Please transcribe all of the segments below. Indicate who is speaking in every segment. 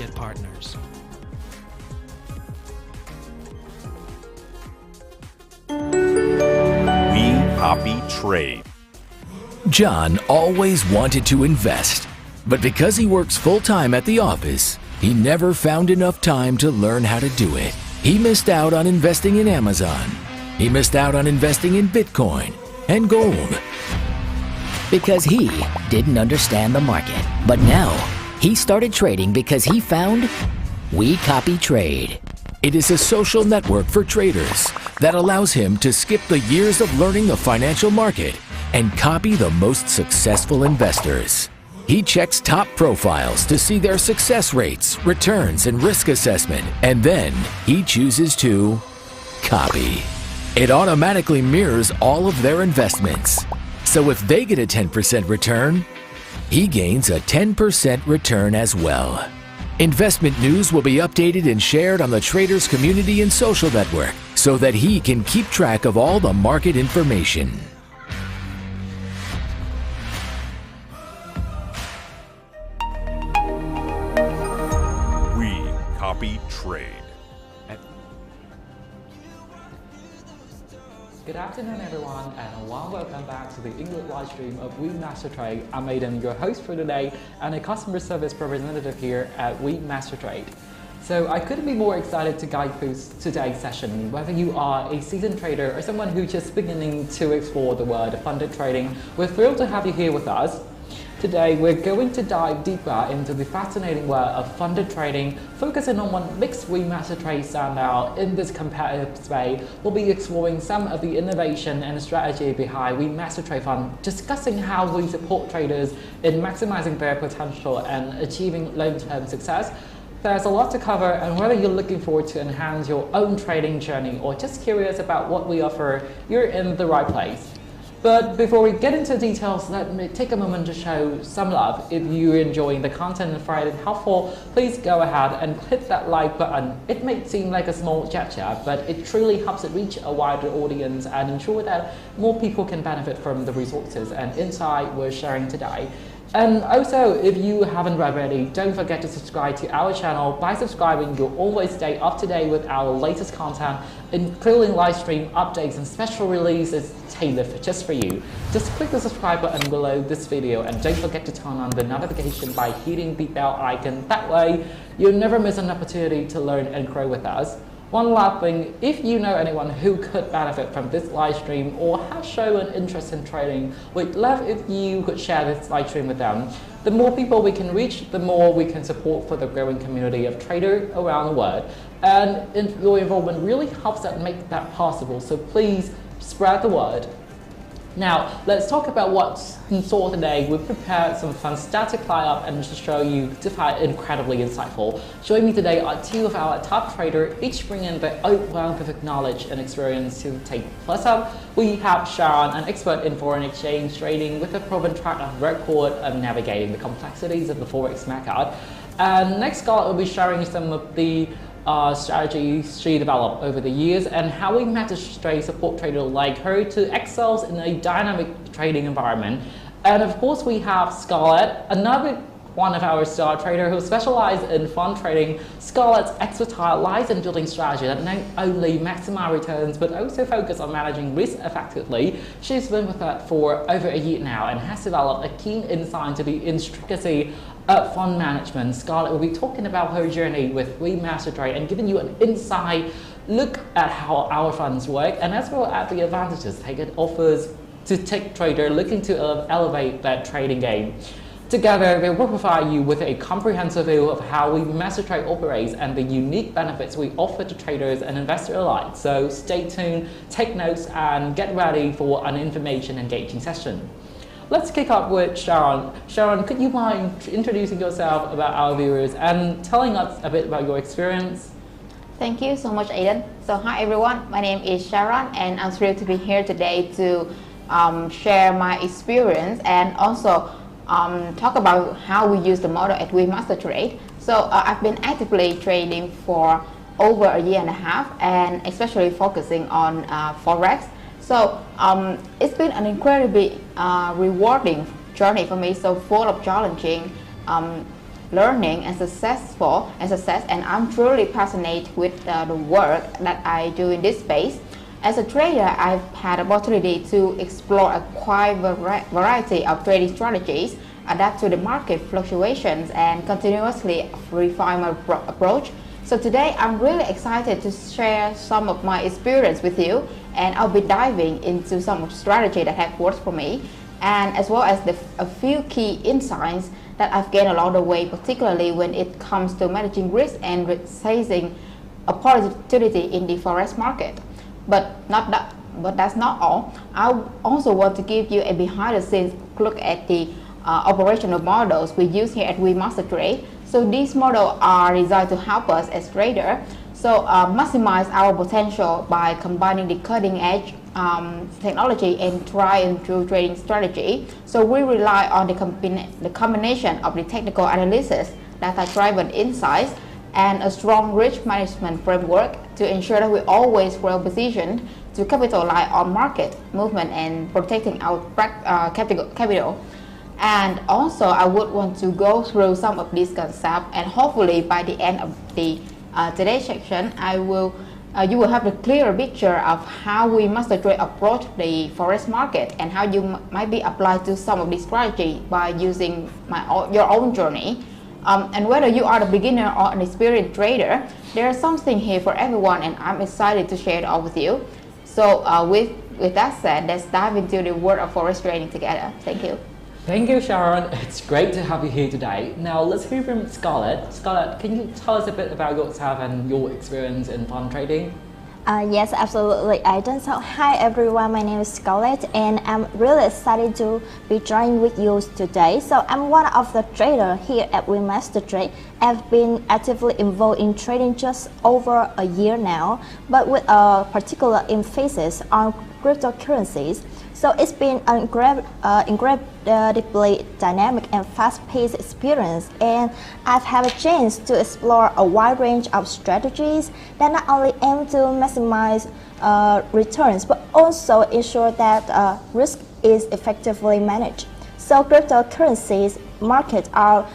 Speaker 1: associate partners.
Speaker 2: WeMasterTrade.
Speaker 3: John always wanted to invest, but because he works full-time at the office, he never found enough time to learn how to do it. He missed out on investing in Amazon. He missed out on investing in Bitcoin and gold.
Speaker 4: Because he didn't understand the market. But now, he started trading because he found WeCopyTrade.
Speaker 3: It is a social network for traders that allows him to skip the years of learning the financial market and copy the most successful investors. He checks top profiles to see their success rates, returns, and risk assessment, and then he chooses to copy. It automatically mirrors all of their investments. So if they get a 10% return, he gains a 10% return as well. Investment news will be updated and shared on the traders community and social network so that he can keep track of all the market information.
Speaker 2: WeCopyTrade.
Speaker 5: Good afternoon everyone, and a warm welcome back to the English live stream of WeMasterTrade. I'm Aidan, your host for today and a customer service representative here at WeMasterTrade. So I couldn't be more excited to guide through today's session. Whether you are a seasoned trader or someone who's just beginning to explore the world of funded trading, we're thrilled to have you here with us. Today, we're going to dive deeper into the fascinating world of funded trading, focusing on what makes WeMasterTrade stand out in this competitive space. We'll be exploring some of the innovation and strategy behind WeMasterTrade Fund, discussing how we support traders in maximizing their potential and achieving long-term success. There's a lot to cover, and whether you're looking forward to enhance your own trading journey or just curious about what we offer, you're in the right place. But before we get into details, let me take a moment to show some love. If you're enjoying the content and find it helpful, please go ahead and hit that like button. It may seem like a small gesture, but it truly helps it reach a wider audience and ensure that more people can benefit from the resources and insight we're sharing today. And also, if you haven't already, don't forget to subscribe to our channel. By subscribing, you'll always stay up to date with our latest content, including live stream updates and special releases tailored just for you. Just click the subscribe button below this video and don't forget to turn on the notification by hitting the bell icon. That way, you'll never miss an opportunity to learn and grow with us. One last thing, if you know anyone who could benefit from this live stream or has shown an interest in trading, we'd love if you could share this live stream with them. The more people we can reach, the more we can support for the growing community of traders around the world. And your involvement really helps us make that possible, so please spread the word. Now, let's talk about what's in store today. We've prepared some fun static lineup and to show you to find incredibly insightful. Joining me today are two of our top traders, each bringing their own wealth of knowledge and experience to take. Plus up, we have Sharon, an expert in foreign exchange trading with a proven track record of navigating the complexities of the Forex market. And next, Scarlett will be sharing some of the strategies she developed over the years and how WeMasterTrade support traders like her to excel in a dynamic trading environment. And of course, we have Scarlett, another one of our star traders who specializes in fund trading. Scarlett's expertise lies in building strategy that not only maximize returns but also focus on managing risk effectively. She's been with us for over a year now and has developed a keen insight into the intricacy of fund management. Scarlett will be talking about her journey with WeMasterTrade and giving you an inside look at how our funds work and as well as the advantages it offers to tech traders looking to elevate their trading game. Together, they will provide you with a comprehensive view of how WeMasterTrade operates and the unique benefits we offer to traders and investors alike. So stay tuned, take notes, and get ready for an information engaging session. Let's kick off with Sharon. Sharon, could you mind introducing yourself about our viewers and telling us a bit about your experience?
Speaker 6: Thank you so much, Aidan. So hi everyone, my name is Sharon and I'm thrilled to be here today to share my experience and also talk about how we use the model at WeMasterTrade. So I've been actively trading for over a year and a half and especially focusing on Forex. So it's been an incredibly rewarding journey for me, so full of challenging learning and success, and I'm truly passionate with the work that I do in this space. As a trader, I've had opportunity to explore a quite variety of trading strategies, adapt to the market fluctuations, and continuously refine my approach. So today, I'm really excited to share some of my experience with you, and I'll be diving into some strategy that have worked for me, and as well as a few key insights that I've gained along the way, particularly when it comes to managing risk and seizing opportunity in the Forex market. But that's not all. I also want to give you a behind-the-scenes look at the operational models we use here at WeMasterTrade. So these models are designed to help us as traders maximize our potential by combining the cutting-edge technology and tried and true trading strategy. So we rely on the combination of the technical analysis, data-driven insights, and a strong risk management framework to ensure that we're always well positioned to capitalize on market movement and protecting our capital. And also, I would want to go through some of these concepts, and hopefully by the end of the today's section, you will have a clearer picture of how WeMasterTrade approach the Forex market and how you might be applied to some of these strategy by using your own journey. And whether you are a beginner or an experienced trader, there is something here for everyone, and I'm excited to share it all with you. So with that said, let's dive into the world of Forex trading together. Thank you.
Speaker 5: Thank you, Sharon. It's great to have you here today. Now let's hear from Scarlett. Scarlett, can you tell us a bit about yourself and your experience in fund trading?
Speaker 1: Yes, absolutely, Aidan. So hi everyone, my name is Scarlett, and I'm really excited to be joining with you today. So I'm one of the traders here at WeMasterTrade. I've been actively involved in trading just over a year now, but with a particular emphasis on cryptocurrencies. So it's been an incredibly dynamic and fast-paced experience, and I've had a chance to explore a wide range of strategies that not only aim to maximize returns, but also ensure that risk is effectively managed. So cryptocurrencies markets are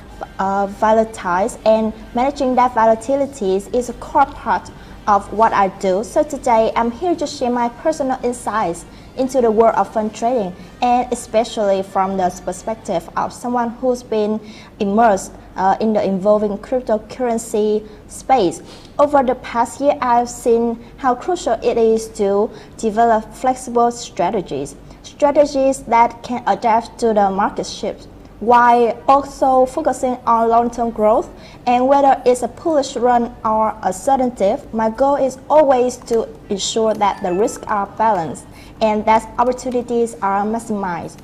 Speaker 1: volatile, and managing that volatility is a core part of what I do. So today I'm here to share my personal insights into the world of fund trading, and especially from the perspective of someone who's been immersed in the evolving cryptocurrency space. Over the past year, I've seen how crucial it is to develop flexible strategies that can adapt to the market shifts, while also focusing on long-term growth. And whether it's a bullish run or a sedative, my goal is always to ensure that the risks are balanced and that opportunities are maximized.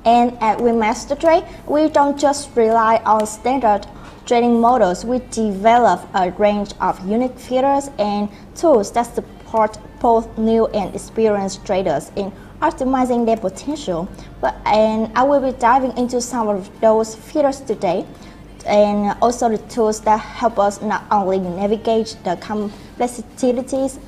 Speaker 1: And at WeMasterTrade, we don't just rely on standard trading models. We develop a range of unique features and tools that support both new and experienced traders in optimizing their potential. And I will be diving into some of those features today, and also the tools that help us not only navigate the complexities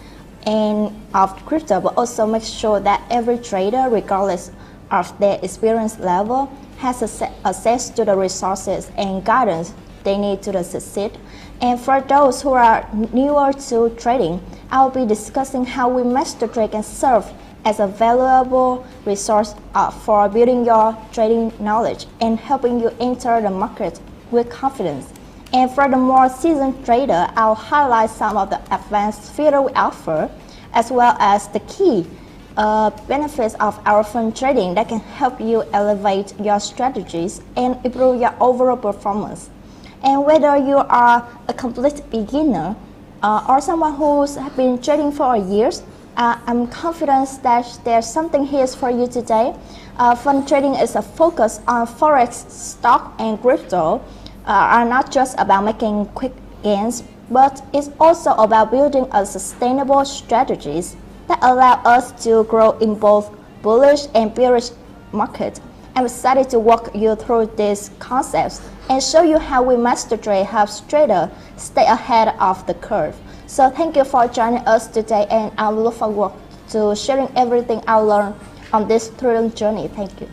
Speaker 1: of crypto, but also make sure that every trader, regardless of their experience level, has access to the resources and guidance they need to succeed. And for those who are newer to trading, I will be discussing how WeMasterTrade can serve as a valuable resource for building your trading knowledge and helping you enter the market with confidence. And for the more seasoned trader, I'll highlight some of the advanced features we offer, as well as the key benefits of our fund trading that can help you elevate your strategies and improve your overall performance. And whether you are a complete beginner or someone who's been trading for years, I'm confident that there's something here for you today. Fund trading is a focus on Forex, stock, and crypto. Are not just about making quick gains, but it's also about building a sustainable strategies that allow us to grow in both bullish and bearish markets. I'm excited to walk you through these concepts and show you how WeMasterTrade helps traders stay ahead of the curve. So thank you for joining us today, and I look forward to sharing everything I learned on this thrilling journey. Thank you.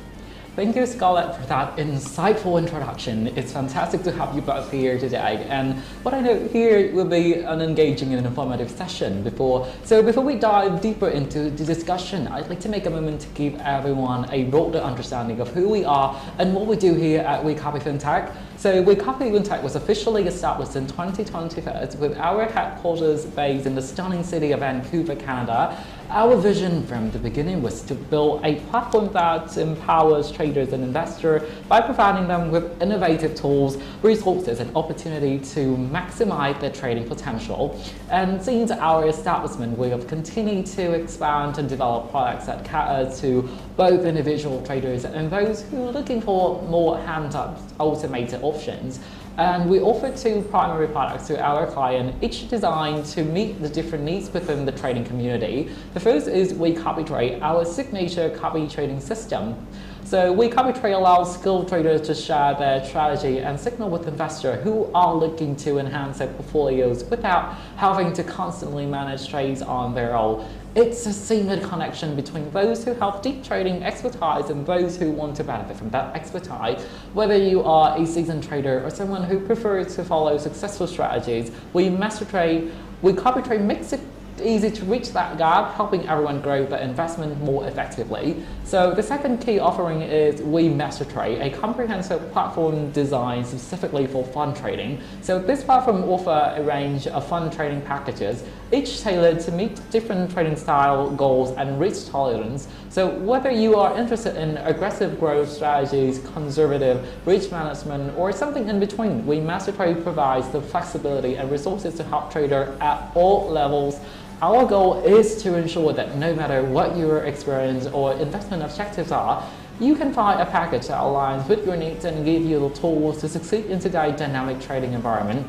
Speaker 5: Thank you, Scarlett, for that insightful introduction. It's fantastic to have you both here today. And what I know here will be an engaging and informative session. Before we dive deeper into the discussion, I'd like to make a moment to give everyone a broader understanding of who we are and what we do here at WeCopy FinTech. So WeCopy FinTech was officially established in 2021 with our headquarters based in the stunning city of Vancouver, Canada. Our vision from the beginning was to build a platform that empowers traders and investors by providing them with innovative tools, resources, and opportunity to maximize their trading potential. And since our establishment, we have continued to expand and develop products that cater to both individual traders and those who are looking for more hands-on automated options. And we offer two primary products to our client, each designed to meet the different needs within the trading community. The first is WeCopyTrade, our signature copy trading system. So WeCopyTrade allows skilled traders to share their strategy and signal with investors who are looking to enhance their portfolios without having to constantly manage trades on their own. It's a seamless connection between those who have deep trading expertise and those who want to benefit from that expertise. Whether you are a seasoned trader or someone who prefers to follow successful strategies, WeCopyTrade makes it easy to reach that gap, helping everyone grow their investment more effectively. So the second key offering is WeMasterTrade, a comprehensive platform designed specifically for fund trading. So this platform offers a range of fund trading packages, each tailored to meet different trading style, goals, and risk tolerance. So whether you are interested in aggressive growth strategies, conservative risk management, or something in between, WeMasterTrade provides the flexibility and resources to help traders at all levels. Our goal is to ensure that no matter what your experience or investment objectives are, you can find a package that aligns with your needs and give you the tools to succeed in today's dynamic trading environment.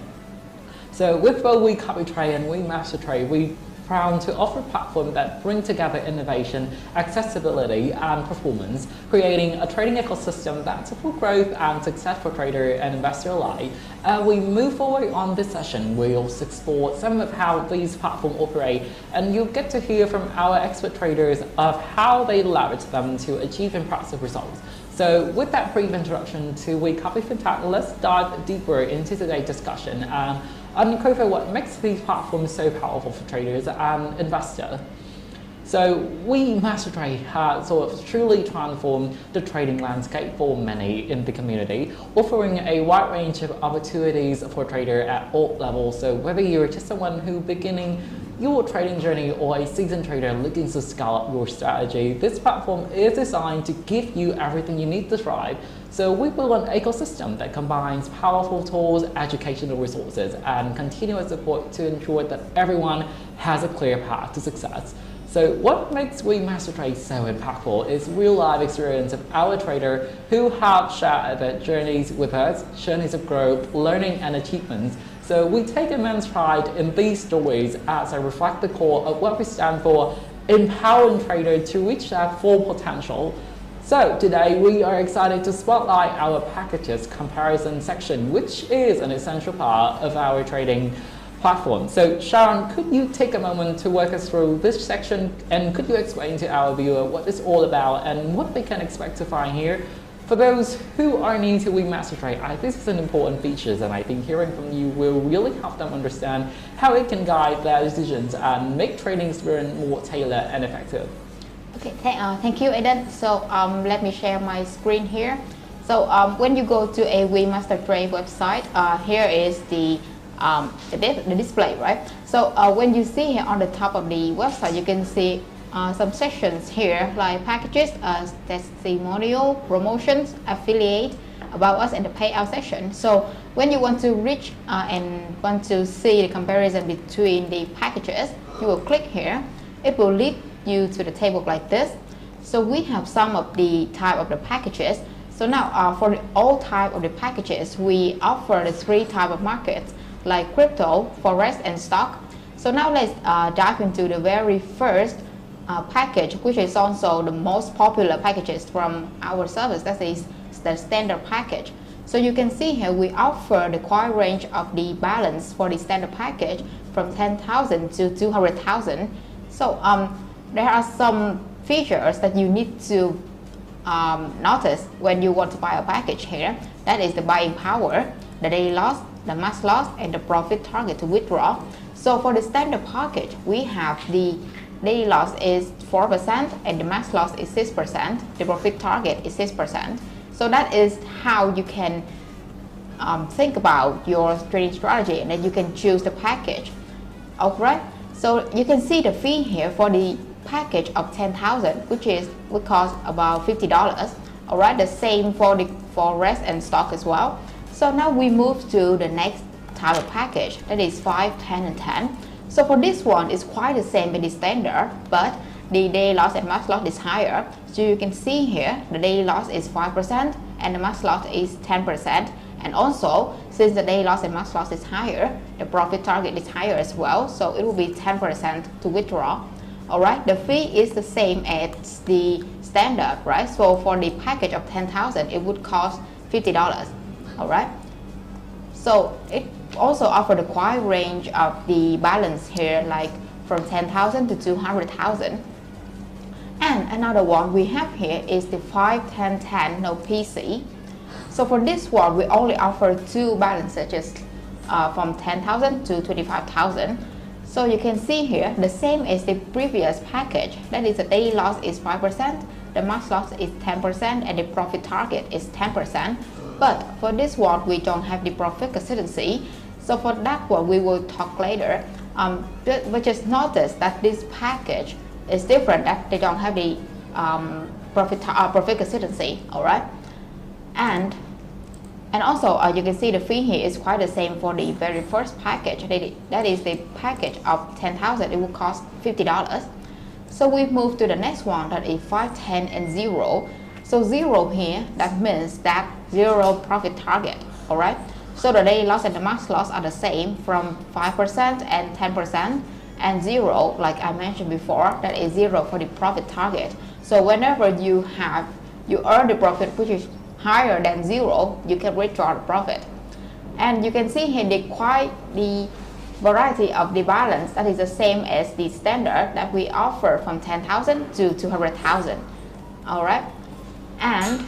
Speaker 5: So with both WeCopyTrade and WeMasterTrade, we proud to offer platforms that bring together innovation, accessibility, and performance, creating a trading ecosystem that supports growth and success for trader and investor alike. We move forward on this session. We'll explore some of how these platforms operate, and you'll get to hear from our expert traders of how they leverage them to achieve impressive results. So with that brief introduction to WeCopy FinTech, let's dive deeper into today's discussion and uncover what makes these platforms so powerful for traders and investors. So WeMasterTrade has sort of truly transformed the trading landscape for many in the community, offering a wide range of opportunities for traders at all levels. So whether you're just someone who beginning your trading journey or a seasoned trader looking to scale up your strategy, this platform is designed to give you everything you need to thrive. So we build an ecosystem that combines powerful tools, educational resources, and continuous support to ensure that everyone has a clear path to success. So what makes WeMasterTrade so impactful is real-life experience of our traders who have shared their journeys with us, journeys of growth, learning, and achievements. So we take immense pride in these stories as they reflect the core of what we stand for, empowering traders to reach their full potential. So today we are excited to spotlight our packages comparison section, which is an essential part of our trading platform. So Sharon, could you take a moment to walk us through this section, and could you explain to our viewer what it's all about and what they can expect to find here? For those who are new to WeMasterTrade, this is an important feature, and I think hearing from you will really help them understand how it can guide their decisions and make trading experience more tailored and effective.
Speaker 6: Okay, thank you, Aidan. So let me share my screen here. So when you go to a WeMasterTrade website, here is the display, right? So when you see here on the top of the website, you can see some sections here like packages, testimonial, promotions, affiliate, about us, and the payout section. So when you want to reach and want to see the comparison between the packages, you will click here. It will lead you to the table like this. So we have some of the type of the packages. So now for all type of the packages, we offer the 3 type of markets like crypto, Forex, and stock. So now let's dive into the very first package, which is also the most popular packages from our service. That is the standard package. So you can see here we offer the quite range of the balance for the standard package from 10,000 to 200,000. So there are some features that you need to notice when you want to buy a package here, that is the buying power, the daily loss, the max loss, and the profit target to withdraw. So for the standard package, we have the daily loss is 4% and the max loss is 6%, the profit target is 6%. So that is how you can think about your trading strategy, and then you can choose the package. Alright, so you can see the fee here for the package of 10,000, which would cost about $50. Alright, the same for the Forex and stock as well. So now we move to the next type of package, that is 5, 10, and 10. So for this one, it's quite the same with the standard, but the daily loss and max loss is higher. So you can see here, the daily loss is 5% and the max loss is 10%. And also, since the daily loss and max loss is higher, the profit target is higher as well. So it will be 10% to withdraw. Alright, the fee is the same as the standard, right? So for the package of 10,000, it would cost $50. Alright, so it also offers a quite range of the balance here, like from 10,000 to 200,000. And another one we have here is the 5, 10, 10 no PC. So for this one, we only offer two balances, just from 10,000 to 25,000. So you can see here, the same as the previous package, that is the daily loss is 5%, the max loss is 10%, and the profit target is 10%. But for this one, we don't have the profit consistency. So for that one, we will talk later. But just notice that this package is different, that they don't have the profit consistency, all right? And also you can see the fee here is quite the same for the very first package. That is the package of 10,000, it will cost $50. So we move to the next one, that is 5, 10, and 0. So 0 here, that means that 0 profit target, all right? So the daily loss and the max loss are the same from 5% and 10%, and 0, like I mentioned before, that is 0 for the profit target. So whenever you earn the profit which is higher than 0, you can withdraw the profit. And you can see here the variety of the balance, that is the same as the standard that we offer from 10,000 to 200,000. All right, and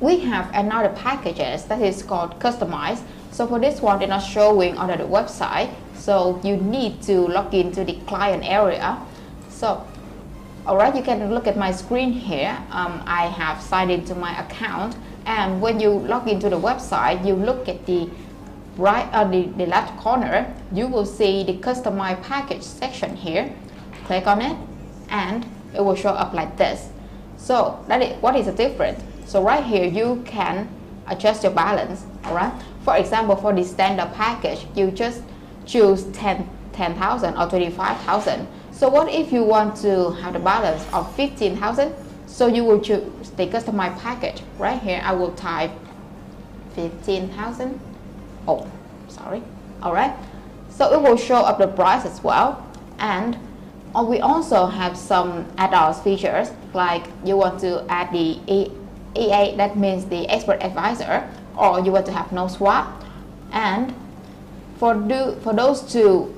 Speaker 6: we have another packages that is called customized. So for this one, they're not showing on the website, so you need to log into the client area. So alright, you can look at my screen here. I have signed into my account, and when you log into the website, you look at the the left corner, you will see the customized package section here. Click on it and it will show up like this. So what is the difference? So right here you can adjust your balance. Alright, for example, for the standard package, you just choose 10,000 or 25,000. So what if you want to have the balance of 15,000? So you will choose the customized package. Right here I will type 15,000. Oh, sorry. Alright, so it will show up the price as well. And we also have some add-on features, like you want to add the EA, that means the expert advisor, or you want to have no swap. And for those two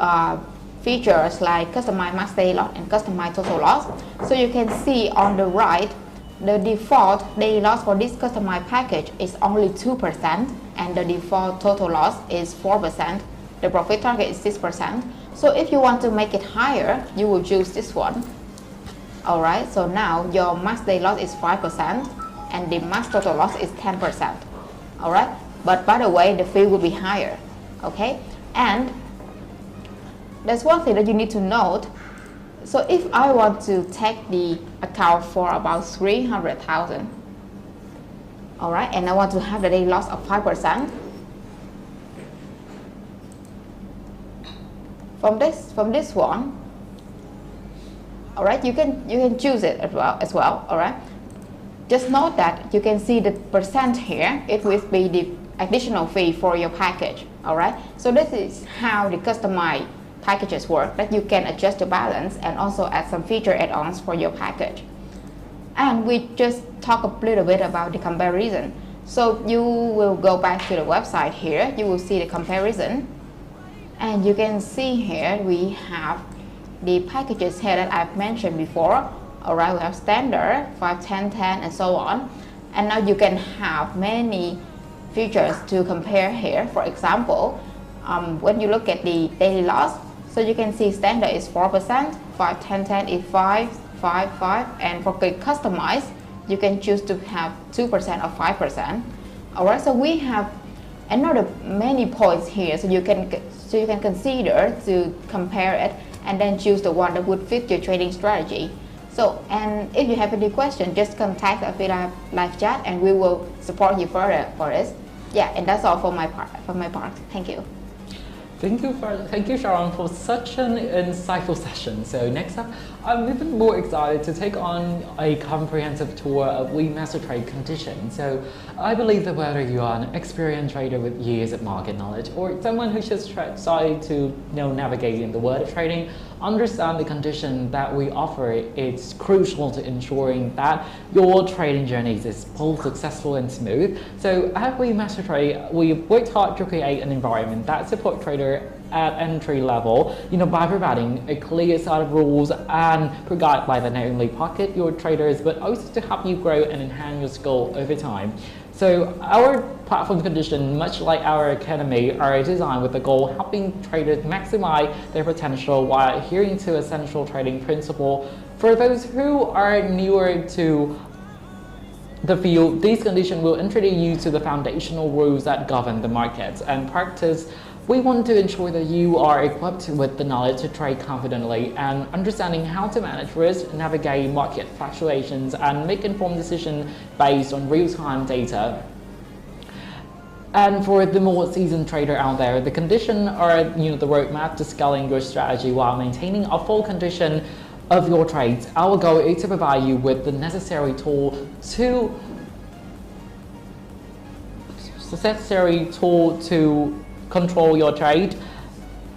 Speaker 6: features, like customize max daily loss and customize total loss, so you can see on the right, the default daily loss for this customized package is only 2%, and the default total loss is 4%. The profit target is 6%. So if you want to make it higher, you will choose this one. Alright, so now your max daily loss is 5% and the max total loss is 10%. Alright, but by the way, the fee will be higher. Okay, and there's one thing that you need to note. So if I want to take the account for about 300,000, all right, and I want to have the daily loss of 5%, from this one, all right, you can choose it as well. All right, just note that you can see the percent here. It will be the additional fee for your package. All right, so this is how the customized packages work, that you can adjust the balance and also add some feature add-ons for your package. And we just talk a little bit about the comparison. So you will go back to the website here, you will see the comparison, and you can see here we have the packages here that I've mentioned before. Alright, we have standard, 5, 10, 10, and so on. And now you can have many features to compare here. For example, when you look at the daily loss, so you can see standard is 4%, 5, 10, 10 is 5, 5, 5, and for customize, you can choose to have 2% or 5%. Alright, so we have another many points here, so you can consider to compare it and then choose the one that would fit your trading strategy. So, and if you have any question, just contact us via live chat and we will support you further for this. Yeah, and that's all for my part. Thank you.
Speaker 5: Thank you, Sharon, for such an insightful session. So next up, I'm even more excited to take on a comprehensive tour of WeMasterTrade conditions. So I believe that whether you are an experienced trader with years of market knowledge or someone who's just started to navigate in the world of trading, understand the condition that we offer. It's crucial to ensuring that your trading journey is both successful and smooth. So at WeMasterTrade, we worked hard to create an environment that supports traders at entry level, by providing a clear set of rules and provide by that not only pocket your traders, but also to help you grow and enhance your skill over time. So our platform conditions, much like our academy, are designed with the goal of helping traders maximize their potential while adhering to essential trading principle. For those who are newer to the field, these conditions will introduce you to the foundational rules that govern the markets and practice. We want to ensure that you are equipped with the knowledge to trade confidently and understanding how to manage risk, navigate market fluctuations, and make informed decisions based on real-time data. And for the more seasoned trader out there, the conditions are the roadmap to scaling your strategy while maintaining a full condition of your trades. Our goal is to provide you with the necessary tool to control your trade,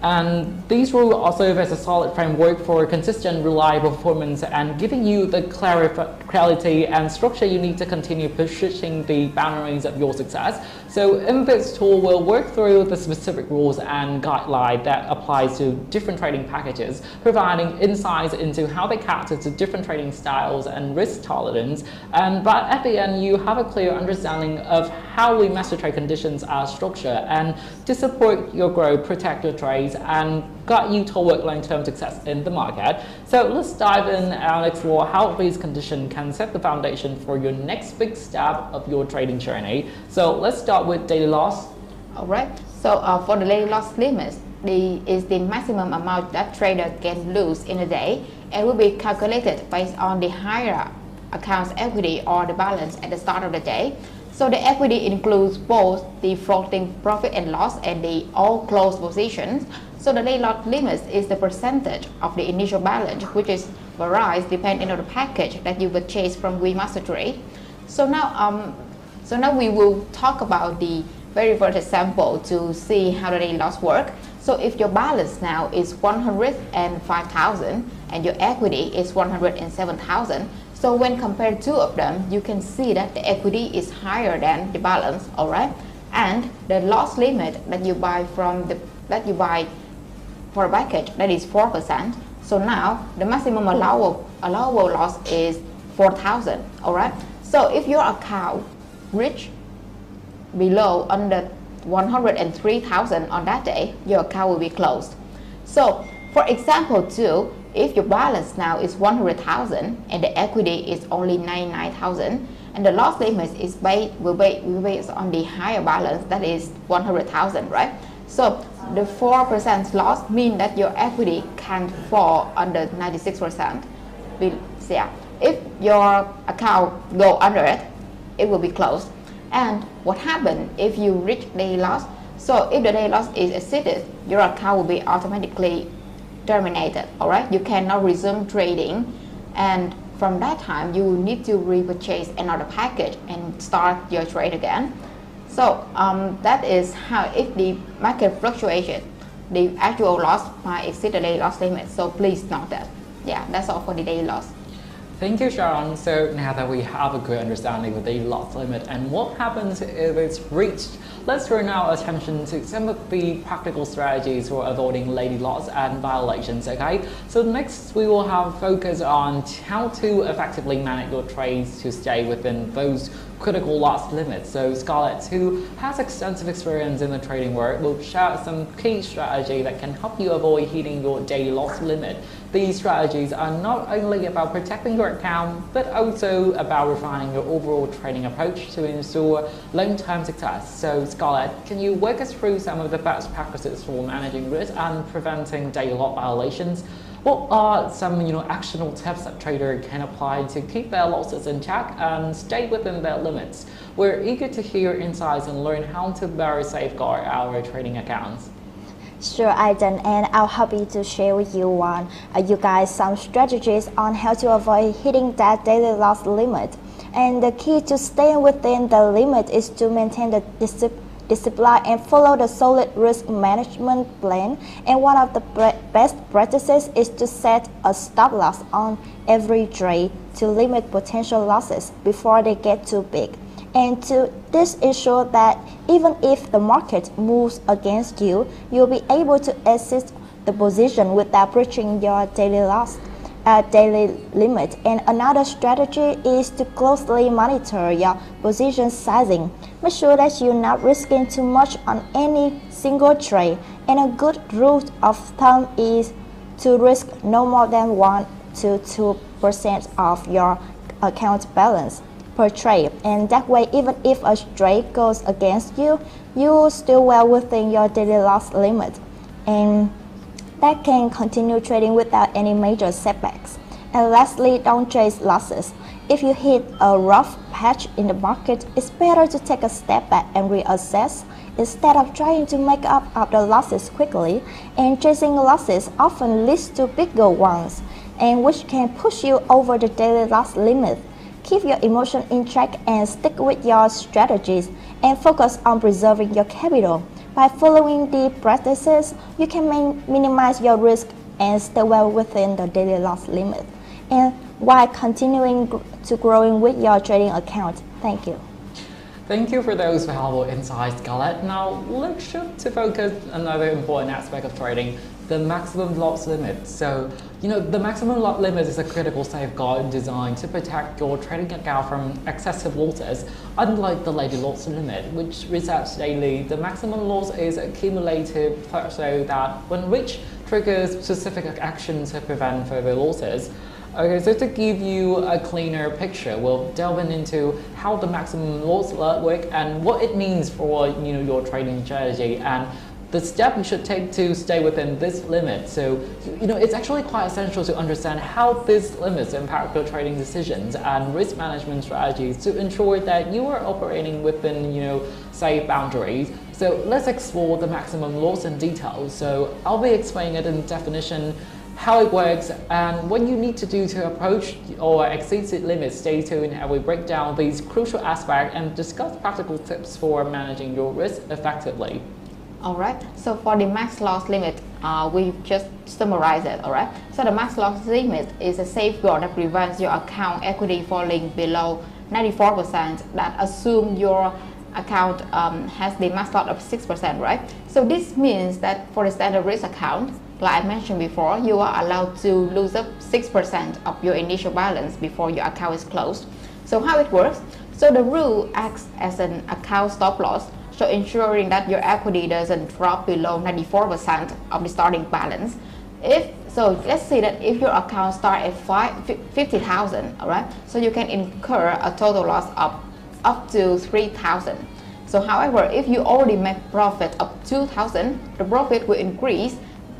Speaker 5: and these rules also serve as a solid framework for consistent, reliable performance and giving you the clarity and structure you need to continue pushing the boundaries of your success. So in this tool, we'll work through the specific rules and guidelines that applies to different trading packages, providing insights into how they cater to different trading styles and risk tolerance. But at the end, you have a clear understanding of how WeMasterTrade conditions are structured and to support your growth, protect your trades, and guide you toward long-term success in the market. So let's dive in and explore how these conditions can set the foundation for your next big step of your trading journey. So let's start with daily loss.
Speaker 6: Alright, so for the daily loss limit, is the maximum amount that trader can lose in a day and will be calculated based on the higher account's equity or the balance at the start of the day. So the equity includes both the floating profit and loss and the all closed positions. So the daily loss limit is the percentage of the initial balance, which is varies depending on the package that you purchase from WeMasterTrade. So now we will talk about the very first example to see how the daily loss work. So if your balance now is 105,000 and your equity is 107,000. So when compared two of them, you can see that the equity is higher than the balance, alright? And the loss limit that you buy for a package, that is 4%. So now the maximum allowable loss is 4,000, alright? So if your account reach below under 103,000 on that day, your account will be closed. So for example 2, if your balance now is 100,000 and the equity is only 99,000 and the loss limit is will be based on the higher balance, that is 100,000, right? So the 4% loss means that your equity can fall under 96%. Yeah. If your account go under it, it will be closed. And what happens if you reach daily loss? So if the daily loss is exceeded, your account will be automatically terminated, alright? You cannot resume trading, and from that time you will need to repurchase another package and start your trade again. So that is how, if the market fluctuation, the actual loss might exceed the daily loss limit. So please note that. Yeah, that's all for the daily loss.
Speaker 5: Thank you, Sharon. So now that we have a good understanding of the loss limit and what happens if it's reached, let's turn our attention to some of the practical strategies for avoiding lady loss and violations, okay? So next we will have focus on how to effectively manage your trades to stay within those critical loss limits. So Scarlett, who has extensive experience in the trading world, will share some key strategy that can help you avoid hitting your daily loss limit. These strategies are not only about protecting your account, but also about refining your overall trading approach to ensure long-term success. So Scarlett, can you walk us through some of the best practices for managing risk and preventing daily loss violations? What are some actionable tips that trader can apply to keep their losses in check and stay within their limits? We're eager to hear insights and learn how to better safeguard our trading accounts.
Speaker 1: Sure, Aidan, and I'll happy to share with you you guys some strategies on how to avoid hitting that daily loss limit. And the key to staying within the limit is to maintain the discipline and follow the solid risk management plan. And one of the best practices is to set a stop loss on every trade to limit potential losses before they get too big. And to this ensure that even if the market moves against you, you'll be able to exit the position without breaching your daily limit. And another strategy is to closely monitor your position sizing. Make sure that you're not risking too much on any single trade. And a good rule of thumb is to risk no more than 1 to 2% of your account balance per trade, and that way even if a trade goes against you, you're still well within your daily loss limit, and that can continue trading without any major setbacks. And lastly, don't chase losses. If you hit a rough patch in the market, it's better to take a step back and reassess instead of trying to make up the losses quickly, and chasing losses often leads to bigger ones, and which can push you over the daily loss limit. Keep your emotion in check and stick with your strategies, and focus on preserving your capital. By following the practices, you can minimize your risk and stay well within the daily loss limit, and while continuing to growing with your trading account. Thank you.
Speaker 5: Thank you for those valuable insights, Scarlett. Now let's shift to focus on another important aspect of trading, the maximum loss limit. So, the maximum loss limit is a critical safeguard designed to protect your trading account from excessive losses. Unlike the daily loss limit, which resets daily, the maximum loss is cumulative, so that when reached, triggers specific actions to prevent further losses. Okay, so to give you a cleaner picture, we'll delve into how the maximum loss work and what it means for your trading strategy and the step you should take to stay within this limit. So, it's actually quite essential to understand how these limits impact your trading decisions and risk management strategies to ensure that you are operating within, safe boundaries. So let's explore the maximum loss in detail. So I'll be explaining it in definition, how it works, and what you need to do to approach or exceed the limits. Stay tuned and we break down these crucial aspects and discuss practical tips for managing your risk effectively.
Speaker 6: Alright, so for the max loss limit, we just summarize it, alright? So the max loss limit is a safeguard that prevents your account equity falling below 94%, that assume your account has the max loss of 6%, right? So this means that for the standard risk account, like I mentioned before, you are allowed to lose up 6% of your initial balance before your account is closed. So how it works? So the rule acts as an account stop loss, so ensuring that your equity doesn't drop below 94% of the starting balance. So let's say that if your account starts at 50,000, alright, so you can incur a total loss of up to 3,000. So however, if you already make profit of 2,000, the profit will increase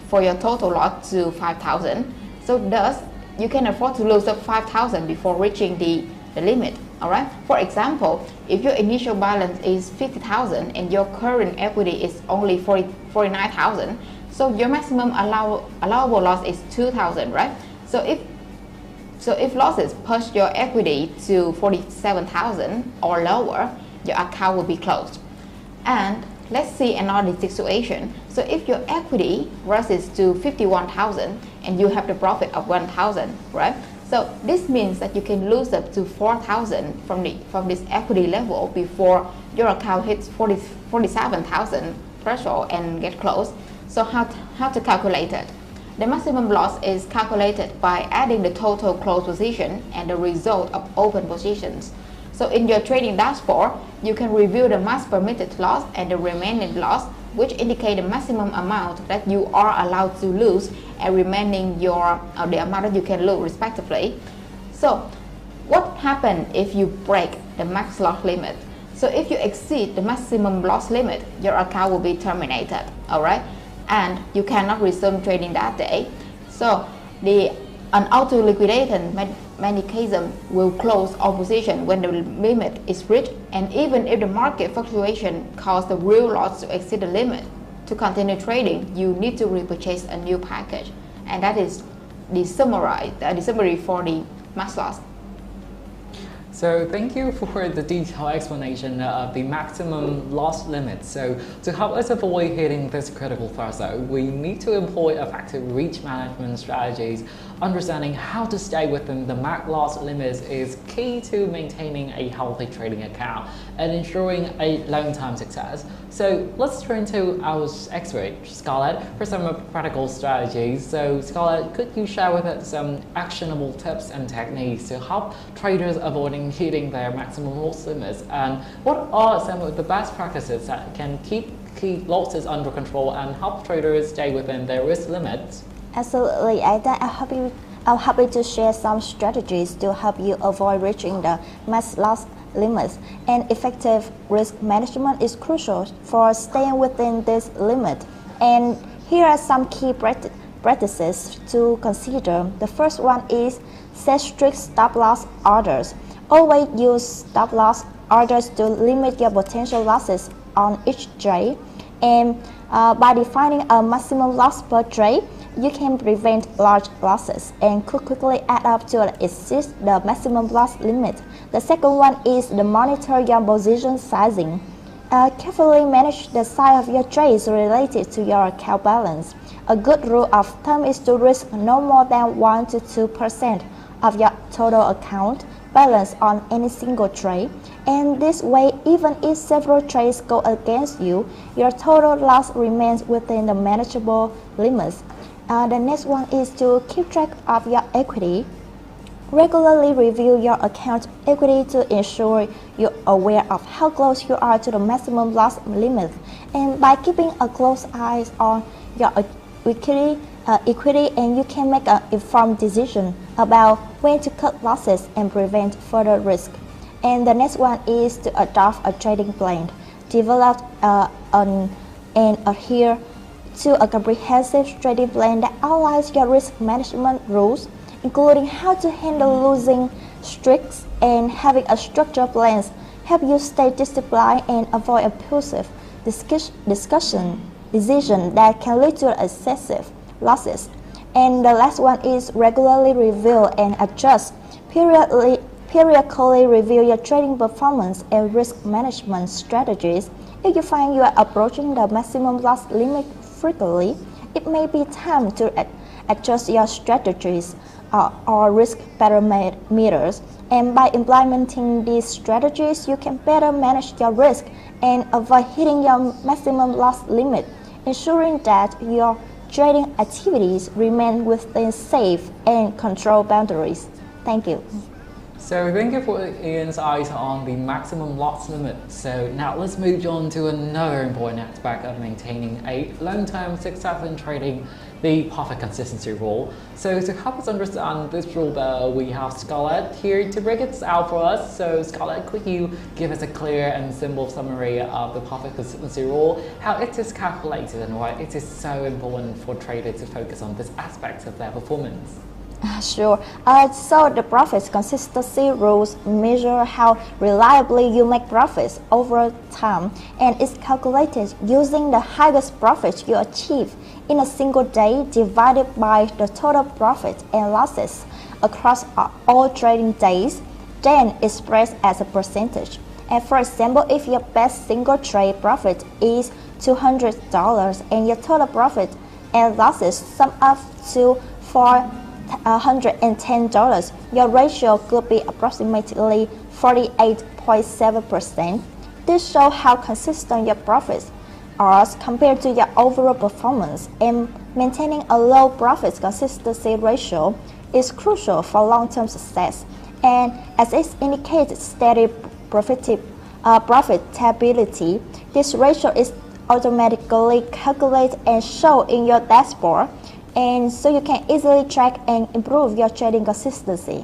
Speaker 6: for your total loss to 5,000. So thus, you can afford to lose up 5,000 before reaching the limit. Alright. For example, if your initial balance is 50,000 and your current equity is only 49,000, so your maximum allowable loss is 2,000, right? So if losses push your equity to 47,000 or lower, your account will be closed. And let's see another situation. So if your equity rises to 51,000 and you have the profit of 1,000, right? So this means that you can lose up to 4,000 from this equity level before your account hits 47,000 threshold and get closed. So how to calculate it? The maximum loss is calculated by adding the total closed position and the result of open positions. So in your trading dashboard, you can review the max permitted loss and the remaining loss, which indicate the maximum amount that you are allowed to lose and remaining the amount that you can lose respectively. So what happens if you break the max loss limit? So if you exceed the maximum loss limit, your account will be terminated, alright? And you cannot resume trading that day. So an auto liquidation mechanism will close all position when the limit is reached, and even if the market fluctuation cause the real loss to exceed the limit, to continue trading, you need to repurchase a new package. And that is the summary for the max loss.
Speaker 5: So thank you for the detailed explanation of the maximum loss limit. So to help us avoid hitting this critical threshold, we need to employ effective risk management strategies. Understanding how to stay within the max loss limits is key to maintaining a healthy trading account and ensuring a long-term success. So let's turn to our expert, Scarlett, for some practical strategies. So Scarlett, could you share with us some actionable tips and techniques to help traders avoiding hitting their maximum loss limits? And what are some of the best practices that can keep losses under control and help traders stay within their risk limits?
Speaker 1: Absolutely, Aidan. I'm happy to share some strategies to help you avoid reaching the max loss limits. And effective risk management is crucial for staying within this limit. And here are some key practices to consider. The first one is set strict stop loss orders. Always use stop loss orders to limit your potential losses on each trade. And by defining a maximum loss per trade, you can prevent large losses and could quickly add up to exceed the maximum loss limit. The second one is to monitor your position sizing. Carefully manage the size of your trades related to your account balance. A good rule of thumb is to risk no more than 1 to 2% of your total account balance on any single trade. And this way, even if several trades go against you, your total loss remains within the manageable limits. The next one is to keep track of your equity. Regularly review your account equity to ensure you're aware of how close you are to the maximum loss limit. And by keeping a close eye on your equity, and you can make an informed decision about when to cut losses and prevent further risk. And the next one is to adopt a trading plan. Develop and adhere to a comprehensive trading plan that outlines your risk management rules, including how to handle losing streaks, and having a structured plan help you stay disciplined and avoid impulsive decision that can lead to excessive losses. And the last one is regularly review and adjust. Periodically review your trading performance and risk management strategies. If you find you are approaching the maximum loss limit frequently, it may be time to adjust your strategies or risk parameters. And by implementing these strategies, you can better manage your risk and avoid hitting your maximum loss limit, ensuring that your trading activities remain within safe and controlled boundaries. Thank you.
Speaker 5: So thank you for the insights on the maximum loss limit. So now let's move on to another important aspect of maintaining a long-term success in trading, the profit consistency rule. So to help us understand this rule better, we have Scarlett here to break it out for us. So Scarlett, could you give us a clear and simple summary of the profit consistency rule, how it is calculated, and why it is so important for traders to focus on this aspect of their performance?
Speaker 1: Sure. So the profit consistency rules measure how reliably you make profits over time, and it's calculated using the highest profit you achieve in a single day divided by the total profit and losses across all trading days, then expressed as a percentage. And for example, if your best single trade profit is $200 and your total profit and losses sum up to $110, your ratio could be approximately 48.7%. This shows how consistent your profits are compared to your overall performance, and maintaining a low profit consistency ratio is crucial for long-term success. And as it indicates steady profitability, this ratio is automatically calculated and shown in your dashboard, and so you can easily track and improve your trading consistency.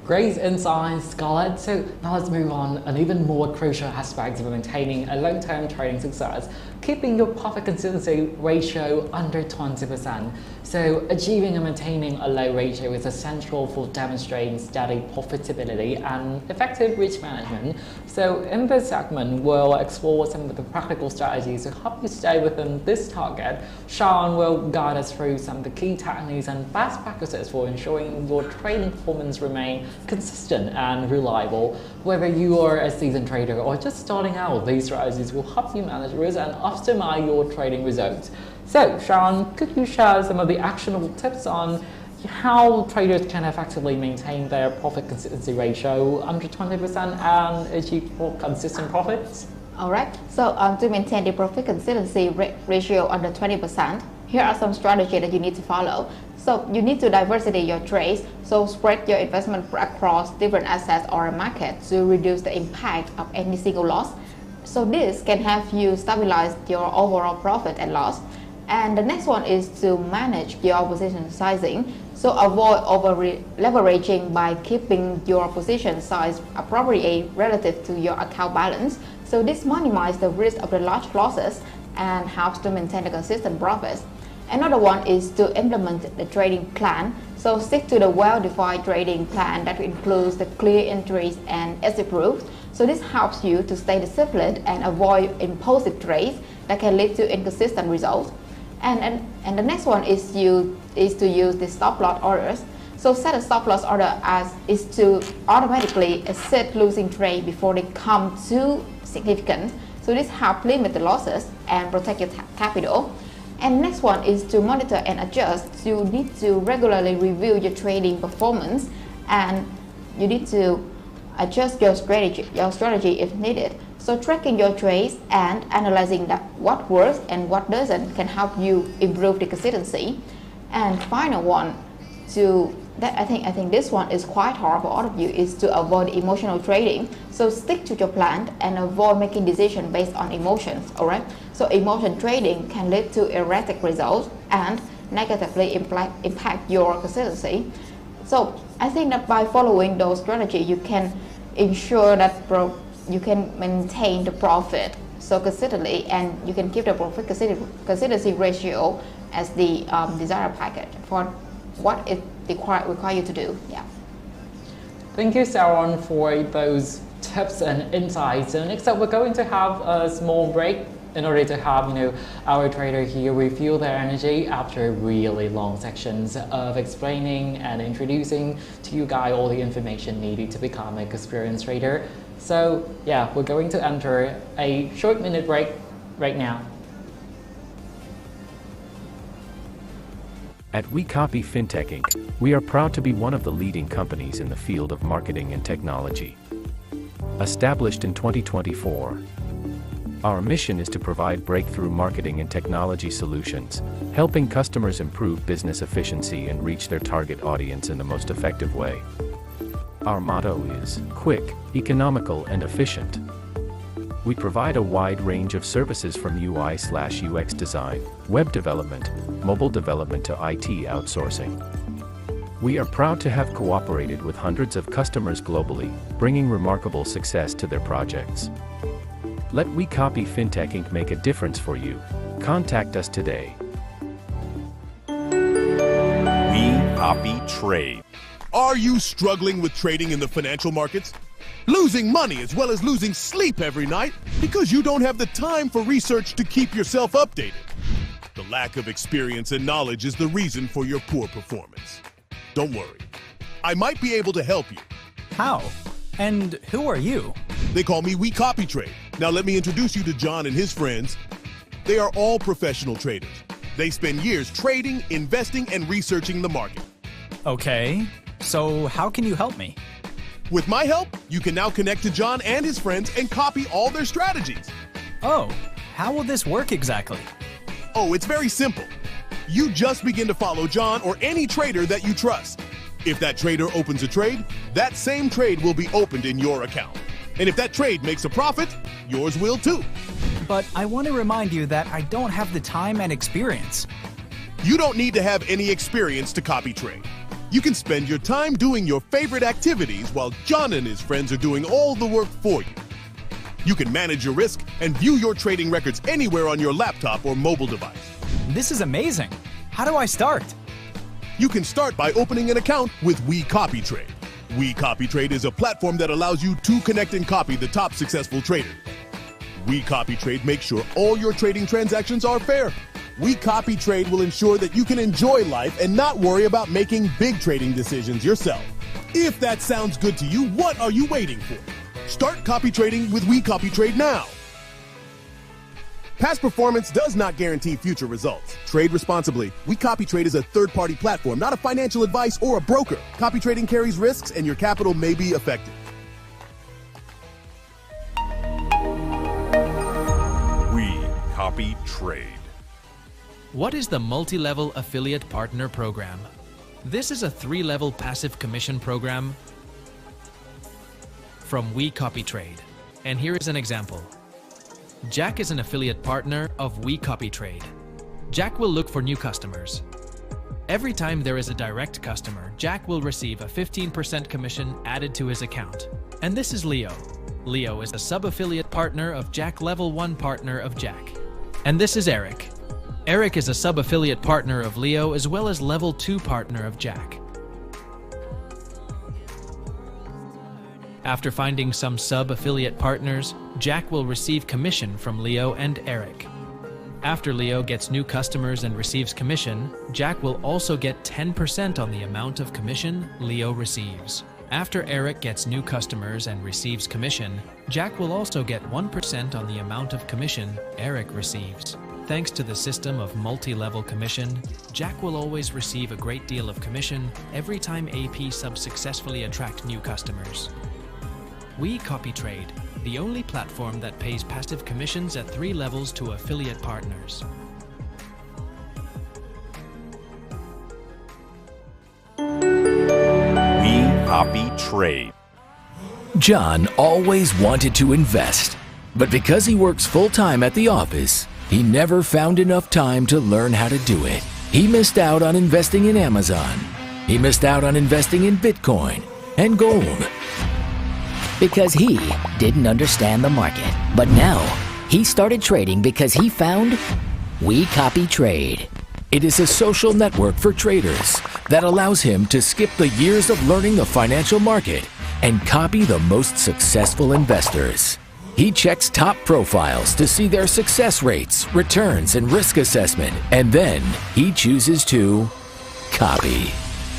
Speaker 5: Great insights, Scarlett. So now let's move on. An even more crucial aspect of maintaining a long-term trading success, keeping your profit consistency ratio under 20%. So achieving and maintaining a low ratio is essential for demonstrating steady profitability and effective risk management. So in this segment, we'll explore some of the practical strategies to help you stay within this target. Sharon will guide us through some of the key techniques and best practices for ensuring your trading performance remain consistent and reliable. Whether you are a seasoned trader or just starting out, these strategies will help you manage risk and optimize your trading results. So, Sharon, could you share some of the actionable tips on how traders can effectively maintain their profit consistency ratio under 20% and achieve consistent profits?
Speaker 6: Alright, so to maintain the profit consistency ratio under 20%, here are some strategies that you need to follow. So you need to diversify your trades, so spread your investment across different assets or market to reduce the impact of any single loss. So this can help you stabilize your overall profit and loss. And the next one is to manage your position sizing. So avoid over leveraging by keeping your position size appropriate relative to your account balance. So this minimizes the risk of the large losses and helps to maintain a consistent profits. Another one is to implement the trading plan. So stick to the well-defined trading plan that includes the clear entries and exit routes. So this helps you to stay disciplined and avoid impulsive trades that can lead to inconsistent results. And the next one is to use the stop loss orders. So set a stop loss order as is to automatically exit losing trade before they come too significant. So this helps limit the losses and protect your capital. And next one is to monitor and adjust. You need to regularly review your trading performance, and you need to adjust your strategy if needed. So tracking your trades and analyzing that what works and what doesn't can help you improve the consistency. And final one, I think this one is quite hard for all of you, is to avoid emotional trading. So stick to your plan and avoid making decisions based on emotions. Alright. So emotion trading can lead to erratic results and negatively impact your consistency. So I think that by following those strategies, you can ensure that you can maintain the profit so consistently, and you can keep the profit consistency ratio as the desired package for what it require you to do. Yeah.
Speaker 5: Thank you, Sharon, for those tips and insights. And next up, we're going to have a small break in order to have our trader here refuel their energy after really long sections of explaining and introducing to you guys all the information needed to become an experienced trader. So yeah, we're going to enter a short minute break right now.
Speaker 7: At WeCopy FinTech Inc., we are proud to be one of the leading companies in the field of marketing and technology. Established in 2024, our mission is to provide breakthrough marketing and technology solutions, helping customers improve business efficiency and reach their target audience in the most effective way. Our motto is quick, economical, and efficient. We provide a wide range of services from UI/UX design, web development, mobile development to IT outsourcing. We are proud to have cooperated with hundreds of customers globally, bringing remarkable success to their projects. Let WeCopy FinTech Inc. make a difference for you. Contact us today.
Speaker 2: WeCopyTrade.
Speaker 8: Are you struggling with trading in the financial markets? Losing money as well as losing sleep every night because you don't have the time for research to keep yourself updated. The lack of experience and knowledge is the reason for your poor performance. Don't worry. I might be able to help you.
Speaker 9: How? And who are you?
Speaker 8: They call me WeCopyTrade. Now let me introduce you to John and his friends. They are all professional traders. They spend years trading, investing, and researching the market.
Speaker 9: Okay, so how can you help me?
Speaker 8: With my help, you can now connect to John and his friends and copy all their strategies.
Speaker 9: Oh, how will this work exactly?
Speaker 8: Oh, it's very simple. You just begin to follow John or any trader that you trust. If that trader opens a trade, that same trade will be opened in your account. And if that trade makes a profit, yours will too.
Speaker 9: But I want to remind you that I don't have the time and experience.
Speaker 8: You don't need to have any experience to copy trade. You can spend your time doing your favorite activities while John and his friends are doing all the work for you. You can manage your risk and view your trading records anywhere on your laptop or mobile device.
Speaker 9: This is amazing. How do I start?
Speaker 8: You can start by opening an account with WeCopyTrade. WeCopyTrade is a platform that allows you to connect and copy the top successful traders. WeCopyTrade makes sure all your trading transactions are fair. WeCopyTrade will ensure that you can enjoy life and not worry about making big trading decisions yourself. If that sounds good to you, what are you waiting for? Start copy trading with WeCopyTrade now. Past performance does not guarantee future results. Trade responsibly. WeCopyTrade is a third-party platform, not a financial advice or a broker. Copy trading carries risks and your capital may be affected.
Speaker 2: WeCopyTrade.
Speaker 10: What is the Multi-Level Affiliate Partner Program? This is a 3-level passive commission program from WeCopyTrade. And here is an example. Jack is an affiliate partner of WeCopyTrade. Jack will look for new customers. Every time there is a direct customer, Jack will receive a 15% commission added to his account. And this is Leo. Leo is a sub-affiliate partner of Jack, level 1 partner of Jack. And this is Eric. Eric is a sub-affiliate partner of Leo as well as level 2 partner of Jack. After finding some sub-affiliate partners, Jack will receive commission from Leo and Eric. After Leo gets new customers and receives commission, Jack will also get 10% on the amount of commission Leo receives. After Eric gets new customers and receives commission, Jack will also get 1% on the amount of commission Eric receives. Thanks to the system of multi-level commission, Jack will always receive a great deal of commission every time AP subs successfully attract new customers. WeCopyTrade, the only platform that pays passive commissions at 3 levels to affiliate partners.
Speaker 2: WeCopyTrade.
Speaker 3: John always wanted to invest, but because he works full-time at the office, he never found enough time to learn how to do it. He missed out on investing in Amazon. He missed out on investing in Bitcoin and gold.
Speaker 4: Because he didn't understand the market. But now, he started trading because he found WeCopyTrade.
Speaker 3: It is a social network for traders that allows him to skip the years of learning the financial market and copy the most successful investors. He checks top profiles to see their success rates, returns, and risk assessment, and then he chooses to copy.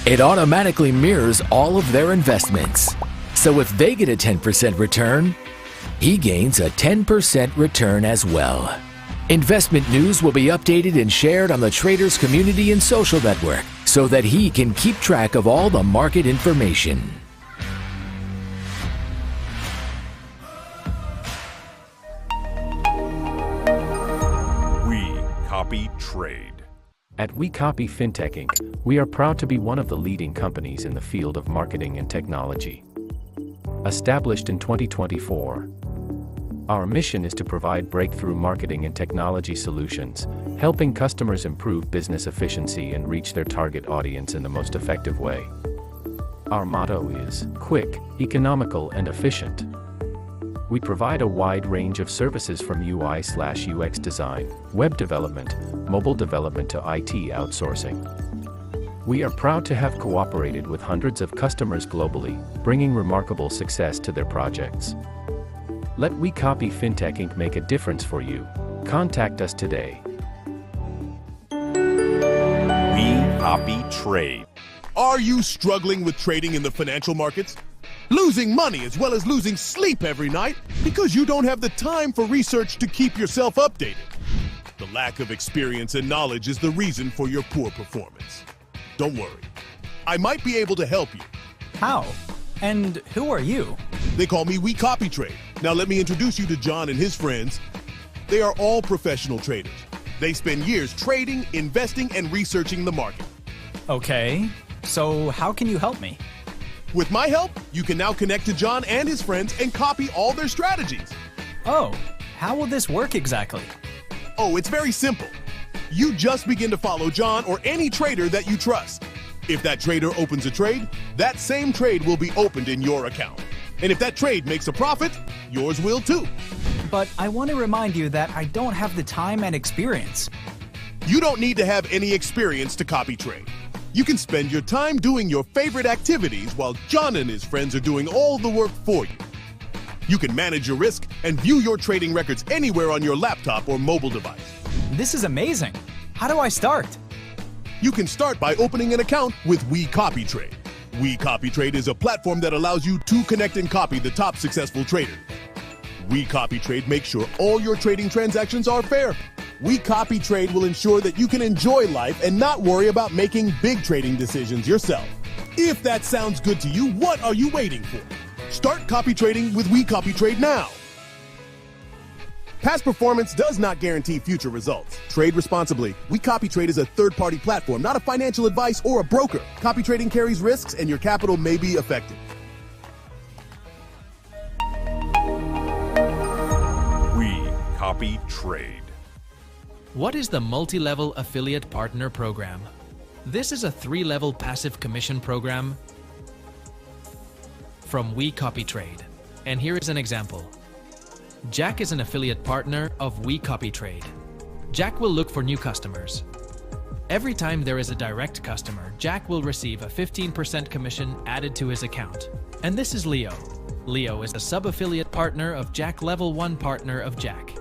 Speaker 3: It automatically mirrors all of their investments. So if they get a 10% return, he gains a 10% return as well. Investment news will be updated and shared on the traders community and social network so that he can keep track of all the market information.
Speaker 2: WeCopyTrade.
Speaker 7: At WeCopy FinTech Inc., we are proud to be one of the leading companies in the field of marketing and technology. Established in 2024, our mission is to provide breakthrough marketing and technology solutions, helping customers improve business efficiency and reach their target audience in the most effective way. Our motto is quick, economical, and efficient. We provide a wide range of services from UI/UX design, web development, mobile development to IT outsourcing. We are proud to have cooperated with hundreds of customers globally, bringing remarkable success to their projects. Let WeCopy FinTech Inc. make a difference for you. Contact us today.
Speaker 2: WeCopyTrade.
Speaker 8: Are you struggling with trading in the financial markets? Losing money as well as losing sleep every night because you don't have the time for research to keep yourself updated? The lack of experience and knowledge is the reason for your poor performance. Don't worry. I might be able to help you.
Speaker 9: How? And who are you?
Speaker 8: They call me WeCopyTrade. Now let me introduce you to John and his friends. They are all professional traders. They spend years trading, investing, and researching the market.
Speaker 9: Okay, so how can you help me?
Speaker 8: With my help, you can now connect to John and his friends and copy all their strategies.
Speaker 9: Oh, how will this work exactly?
Speaker 8: Oh, it's very simple. You just begin to follow John or any trader that you trust. If that trader opens a trade, that same trade will be opened in your account. And if that trade makes a profit, yours will too.
Speaker 9: But I want to remind you that I don't have the time and experience.
Speaker 8: You don't need to have any experience to copy trade. You can spend your time doing your favorite activities while John and his friends are doing all the work for you. You can manage your risk and view your trading records anywhere on your laptop or mobile device.
Speaker 9: This is amazing. How do I start?
Speaker 8: You can start by opening an account with WeCopyTrade. WeCopyTrade is a platform that allows you to connect and copy the top successful traders. WeCopyTrade makes sure all your trading transactions are fair. WeCopyTrade will ensure that you can enjoy life and not worry about making big trading decisions yourself. If that sounds good to you, what are you waiting for? Start copy trading with WeCopyTrade now. Past performance does not guarantee future results. Trade responsibly. WeCopyTrade is a third-party platform, not a financial advice or a broker. Copy trading carries risks and your capital may be affected.
Speaker 2: WeCopyTrade.
Speaker 10: What is the Multi-Level Affiliate Partner Program? This is a 3-level passive commission program from WeCopyTrade. And here is an example. Jack is an affiliate partner of WeCopyTrade. Jack will look for new customers. Every time there is a direct customer, Jack will receive a 15% commission added to his account. And this is Leo. Leo is a sub-affiliate partner of Jack, level 1 partner of Jack.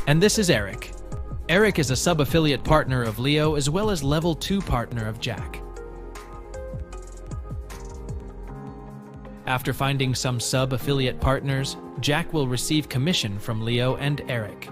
Speaker 10: And this is Eric. Eric is a sub-affiliate partner of Leo as well as level 2 partner of Jack. After finding some sub-affiliate partners, Jack will receive commission from Leo and Eric.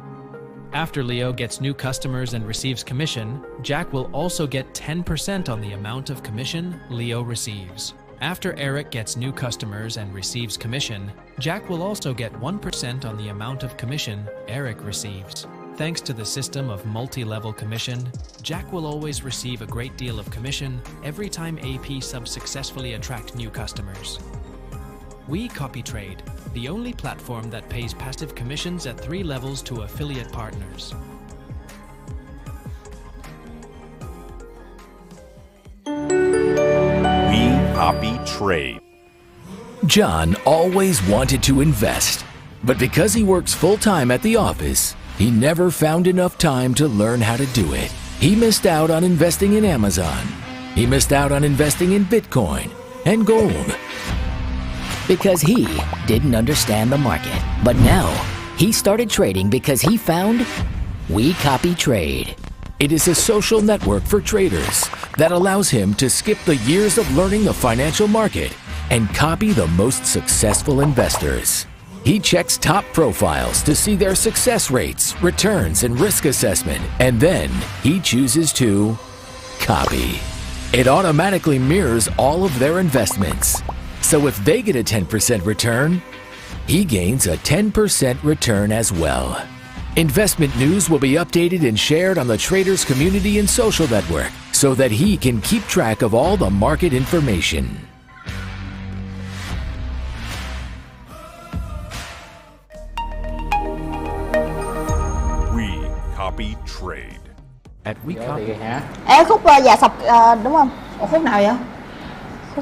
Speaker 10: After Leo gets new customers and receives commission, Jack will also get 10% on the amount of commission Leo receives. After Eric gets new customers and receives commission, Jack will also get 1% on the amount of commission Eric receives. Thanks to the system of multi-level commission, Jack will always receive a great deal of commission every time AP subs successfully attract new customers. WeCopyTrade, the only platform that pays passive commissions at 3 levels to affiliate partners.
Speaker 2: WeCopyTrade.
Speaker 3: John always wanted to invest, but because he works full-time at the office, he never found enough time to learn how to do it. He missed out on investing in Amazon. He missed out on investing in Bitcoin and gold.
Speaker 4: Because he didn't understand the market. But now, he started trading because he found WeCopyTrade.
Speaker 3: It is a social network for traders that allows him to skip the years of learning the financial market and copy the most successful investors. He checks top profiles to see their success rates, returns, and risk assessment, and then he chooses to copy. It automatically mirrors all of their investments. So if they get a 10% return, he gains a 10% return as well. Investment news will be updated and shared on the traders community and social network so that he can keep track of all the market information.
Speaker 2: WeCopyTrade.
Speaker 7: At WeCopy.
Speaker 1: Ê, khúc giả sọc đúng không? Ủa, khúc nào vậy?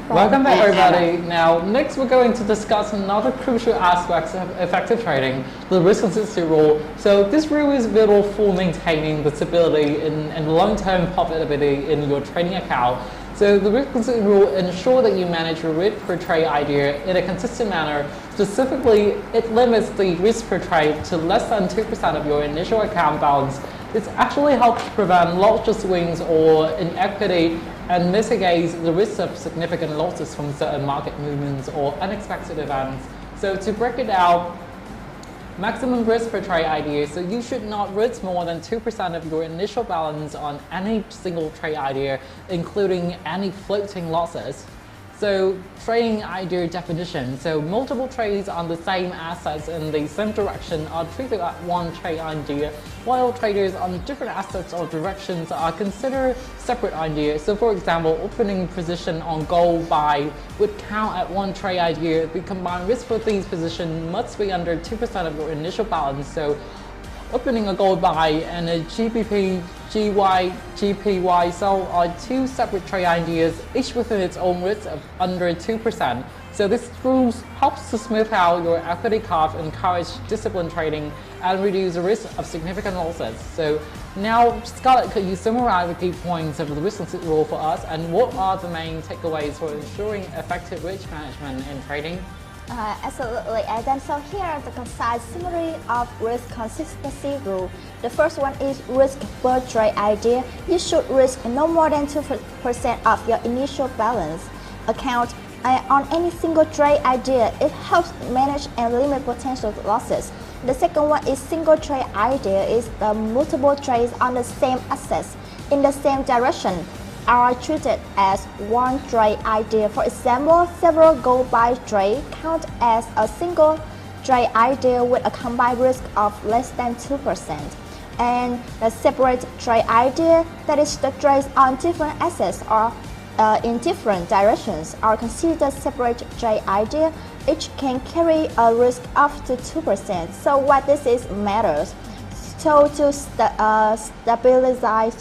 Speaker 5: Welcome back, everybody. Now, next we're going to discuss another crucial aspect of effective trading, the risk consistency rule. So this rule is vital for maintaining the stability and long-term profitability in your trading account. So the risk consistency rule ensures that you manage your risk per trade idea in a consistent manner. Specifically, it limits the risk per trade to less than 2% of your initial account balance. This actually helps prevent larger swings or inequity and mitigates the risk of significant losses from certain market movements or unexpected events. So to break it down, maximum risk per trade idea. So you should not risk more than 2% of your initial balance on any single trade idea, including any floating losses. So trading idea definition. So multiple trades on the same assets in the same direction are treated as one trade idea, while traders on different assets or directions are considered separate ideas. So for example, opening position on gold buy would count as one trade idea. The combined risk for these positions must be under 2% of your initial balance. So opening a gold buy and a GBP, GY, GPY sell are two separate trade ideas, each within its own risk of under 2%. So this rule helps to smooth out your equity curve, encourage disciplined trading, and reduce the risk of significant losses. So now, Scarlett, could you summarize the key points of the risk rule for us, and what are the main takeaways for ensuring effective risk management in trading?
Speaker 1: Absolutely, Aidan. So here are the concise summary of risk consistency rule. The first one is risk per trade idea. You should risk no more than 2% of your initial balance account on any single trade idea. It helps manage and limit potential losses. The second one is single trade idea is the multiple trades on the same assets in the same direction are treated as one trade idea. For example, several gold buy trades count as a single trade idea with a combined risk of less than 2%. And the separate trade idea, that is the trades on different assets or in different directions, are considered separate trade idea. Each can carry a risk up to 2%. So what this is matters. So to stabilize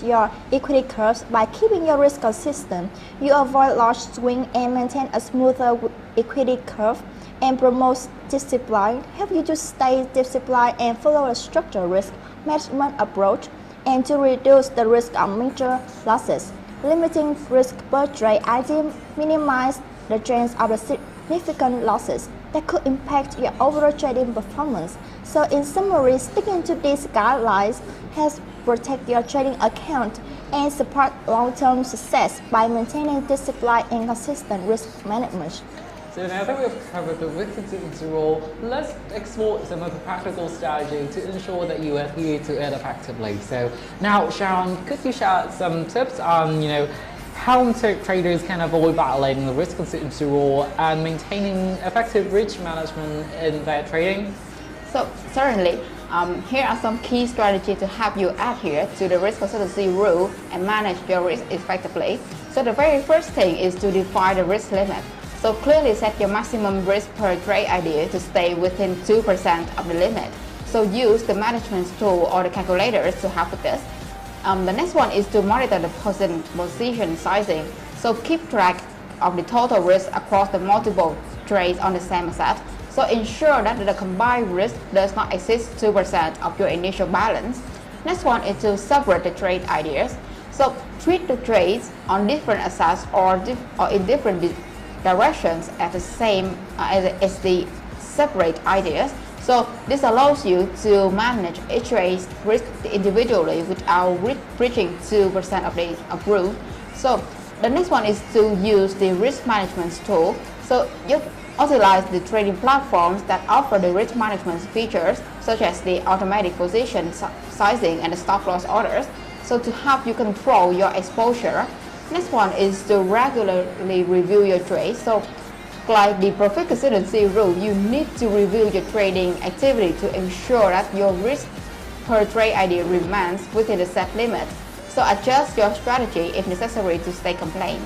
Speaker 1: your equity curves by keeping your risk consistent, you avoid large swing and maintain a smoother equity curve and promote discipline, help you to stay disciplined and follow a structured risk management approach, and to reduce the risk of major losses. Limiting risk per trade idea minimize the chance of the significant losses that could impact your overall trading performance. So in summary, sticking to these guidelines helps protect your trading account and support long-term success by maintaining discipline and consistent risk management.
Speaker 5: So now that we've covered the risk consistency rule, let's explore some of the practical strategy to ensure that you adhere to it effectively. So now, Sharon, could you share some tips on, how traders can avoid violating the risk consistency rule and maintaining effective risk management in their trading?
Speaker 6: So certainly, here are some key strategies to help you adhere to the risk consistency rule and manage your risk effectively. So the very first thing is to define the risk limit. So clearly set your maximum risk per trade idea to stay within 2% of the limit. So use the management tool or the calculators to help with this. The next one is to monitor the position sizing. So keep track of the total risk across the multiple trades on the same asset. So ensure that the combined risk does not exceed 2% of your initial balance. Next one is to separate the trade ideas. So treat the trades on different assets or in different directions at the same as the separate ideas. So this allows you to manage each trade's risk individually without breaching 2% of the rule. So the next one is to use the risk management tool. So you utilize the trading platforms that offer the risk management features such as the automatic position sizing and the stop loss orders, so to help you control your exposure. Next one is to regularly review your trades. So like the profit consistency rule, you need to review your trading activity to ensure that your risk per trade idea remains within the set limit. So adjust your strategy if necessary to stay compliant.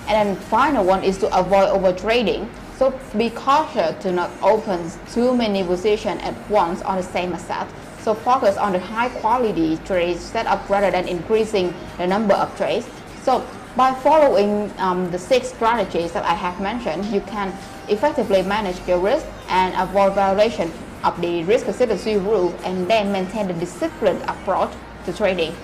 Speaker 6: And then final one is to avoid over trading. So be cautious to not open too many positions at once on the same asset. So focus on the high quality trades setup rather than increasing the number of trades. So by following the 6 strategies that I have mentioned, you can effectively manage your risk and avoid violation of the risk consistency rule, and then maintain the disciplined approach to trading.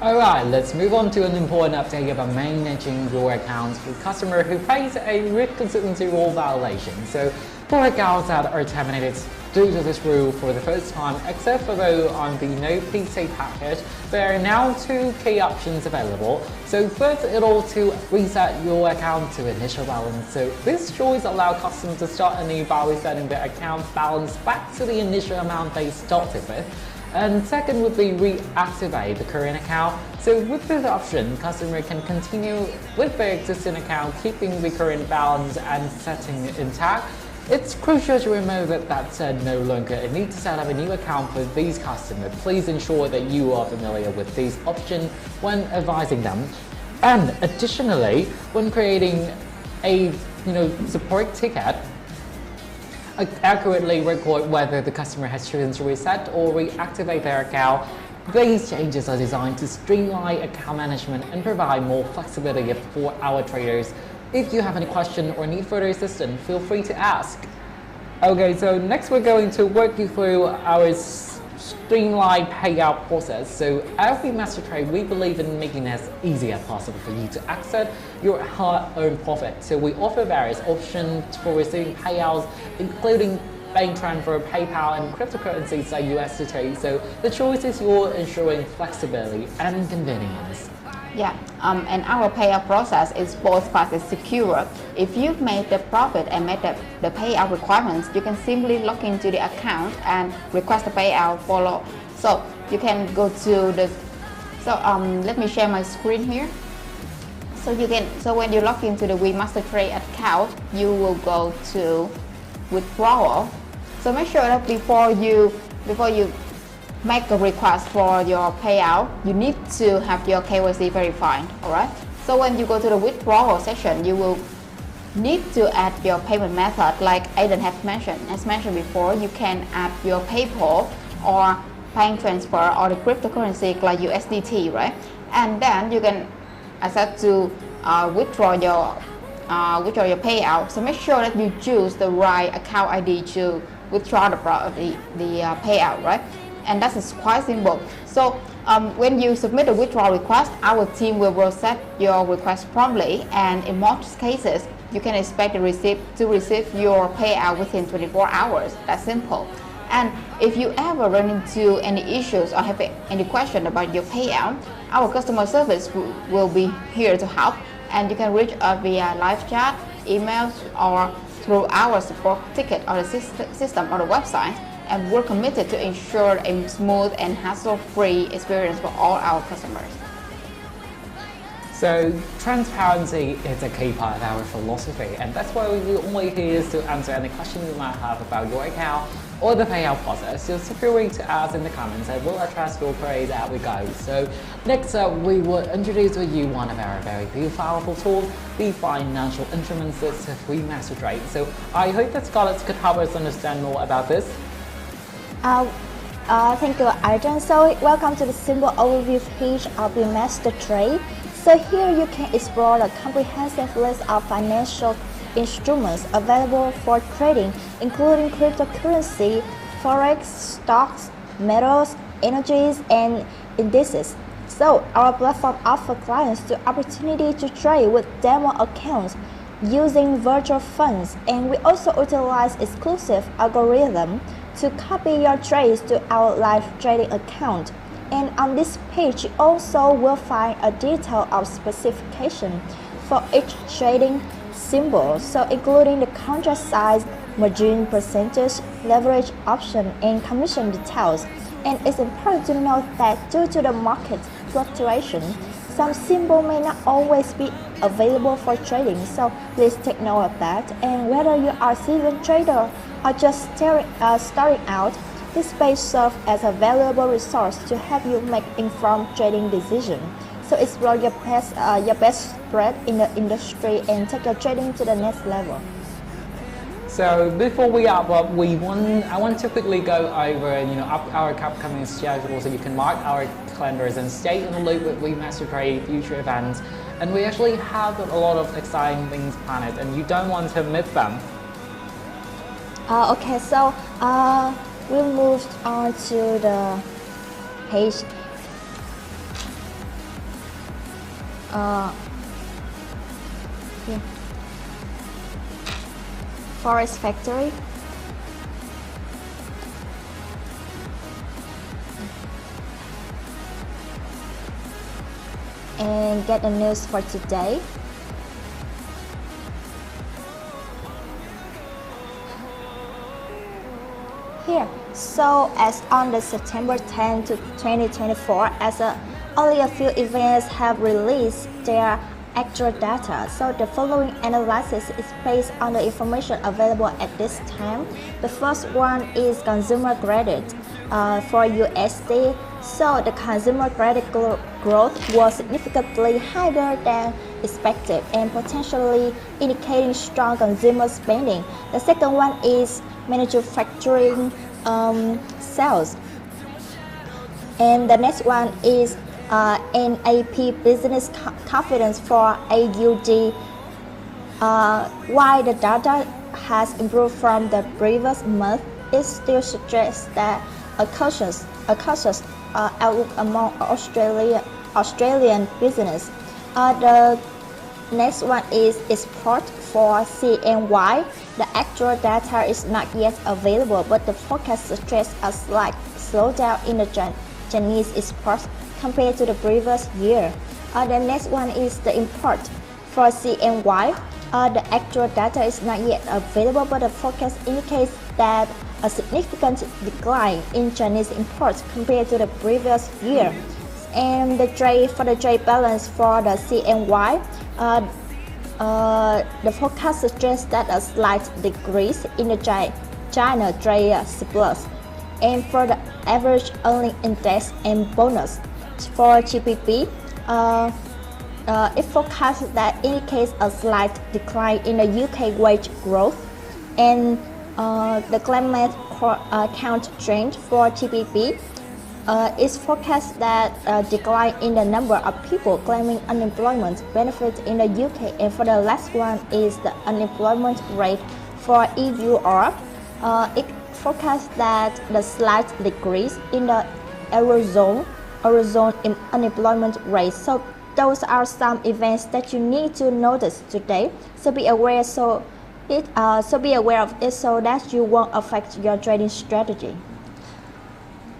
Speaker 5: Alright, let's move on to an important update about managing your accounts for customers who face a risk consistency rule violation. So for accounts that are terminated due to this rule for the first time, except for those on the no PC package, there are now 2 key options available. So first, it'll to reset your account to initial balance. So this choice allows customers to start anew by resetting their account balance back to the initial amount they started with. And second would be reactivate the current account. So with this option, customer can continue with their existing account, keeping the current balance and setting it intact. It's crucial to remember that said no longer a need to set up a new account for these customers. Please ensure that you are familiar with these options when advising them. And additionally, when creating a support ticket, accurately record whether the customer has chosen to reset or reactivate their account. These changes are designed to streamline account management and provide more flexibility for our traders. If you have any question or need further assistance, feel free to ask. Okay, so next we're going to work you through our streamlined payout process. So at WeMasterTrade, we believe in making it as easy as possible for you to access your hard-earned profit. So we offer various options for receiving payouts, including bank transfer, PayPal, and cryptocurrencies like USDT. So the choice is yours, ensuring flexibility and convenience.
Speaker 6: Yeah, and our payout process is both fast and secure. If you've made the profit and met the payout requirements, you can simply log into the account and request the payout follow. So you can go to the, let me share my screen here. So when you log into the WeMasterTrade account, you will go to withdrawal. So make sure that before you make a request for your payout, you need to have your KYC verified, alright? So when you go to the withdrawal section, you will need to add your payment method like Aidan has mentioned. As mentioned before, you can add your PayPal or bank transfer or the cryptocurrency like USDT, right? And then you can accept to withdraw your payout. So make sure that you choose the right account ID to withdraw the payout, right? And that is quite simple. So when you submit a withdrawal request, our team will process your request promptly, and in most cases, you can expect to receive your payout within 24 hours. That's simple. And if you ever run into any issues or have any question about your payout, our customer service will be here to help, and you can reach us via live chat, emails, or through our support ticket or the system or the website. And we're committed to ensure a smooth and hassle-free experience for all our customers.
Speaker 5: So transparency is a key part of our philosophy, and that's why we're only here to answer any questions you might have about your account or the payout process. So feel free to ask in the comments and we'll address your queries as we go. So next up, we will introduce to you one of our very powerful tools, the financial instrument system of WeMasterTrade. So I hope that scholars could help us understand more about this.
Speaker 1: Thank you, Arjun. So welcome to the simple overview page of WeMasterTrade. So here you can explore the comprehensive list of financial instruments available for trading, including cryptocurrency, Forex, stocks, metals, energies, and indices. So our platform offers clients the opportunity to trade with demo accounts using virtual funds, and we also utilize exclusive algorithm to copy your trades to our live trading account. And on this page, you also will find a detail of specification for each trading symbol, so including the contract size, margin percentage, leverage option, and commission details. And it's important to note that due to the market fluctuation, some symbol may not always be available for trading, so please take note of that. And whether you are a seasoned trader or just starting out, this page serves as a valuable resource to help you make informed trading decisions. So explore your best spread in the industry and take your trading to the next level.
Speaker 5: So before we wrap up, I want to quickly go over our upcoming schedule so you can mark our calendars and stay in the loop with WeMasterTrade future events. And we actually have a lot of exciting things planned, and you don't want to miss them.
Speaker 1: Okay, so we moved on to the page. Forex Factory. and get the news for today. Here, so as on the September 10 to 2024, only a few events have released their actual data. So the following analysis is based on the information available at this time. The first one is consumer credit for USD. So the consumer credit growth was significantly higher than expected and potentially indicating strong consumer spending. The second one is manufacturing sales. And the next one is NAP business confidence for AUD. While the data has improved from the previous month, it still suggests that a cautious outlook among Australian business. The next one is export for CNY. The actual data is not yet available, but the forecast suggests a slight slowdown in the Chinese exports compared to the previous year. The next one is the import for CNY. The actual data is not yet available, but the forecast indicates that a significant decline in Chinese imports compared to the previous year. And the trade balance for the CNY, the forecast suggests that a slight decrease in the China trade surplus. And for the average earning index and bonus for GBP, it forecasts that indicates a slight decline in the UK wage growth. And the climate count trend for GBP is forecast that a decline in the number of people claiming unemployment benefit in the UK. And for the last one is the unemployment rate for EU/Europe. It forecasts that the slight decrease in the Eurozone unemployment rate. So those are some events that you need to notice today. So be aware of it so that you won't affect your trading strategy.